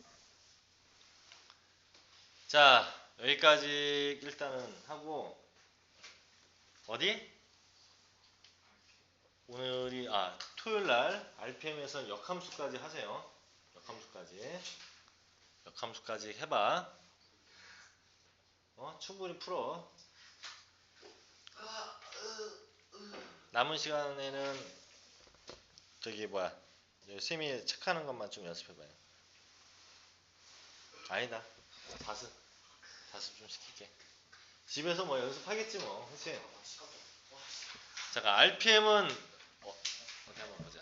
자, 여기까지 일단은 하고 어디? 오늘이 토요일날 RPM에서 역함수까지 하세요. 역함수까지 해봐. 충분히 풀어. 남은 시간에는 저기 뭐야 쌤이 체크하는 것만 좀 연습해봐요. 아니다. 자습 좀 시킬게. 집에서 뭐 연습하겠지 뭐. 그치? 잠깐 RPM은 어디 한번 보자.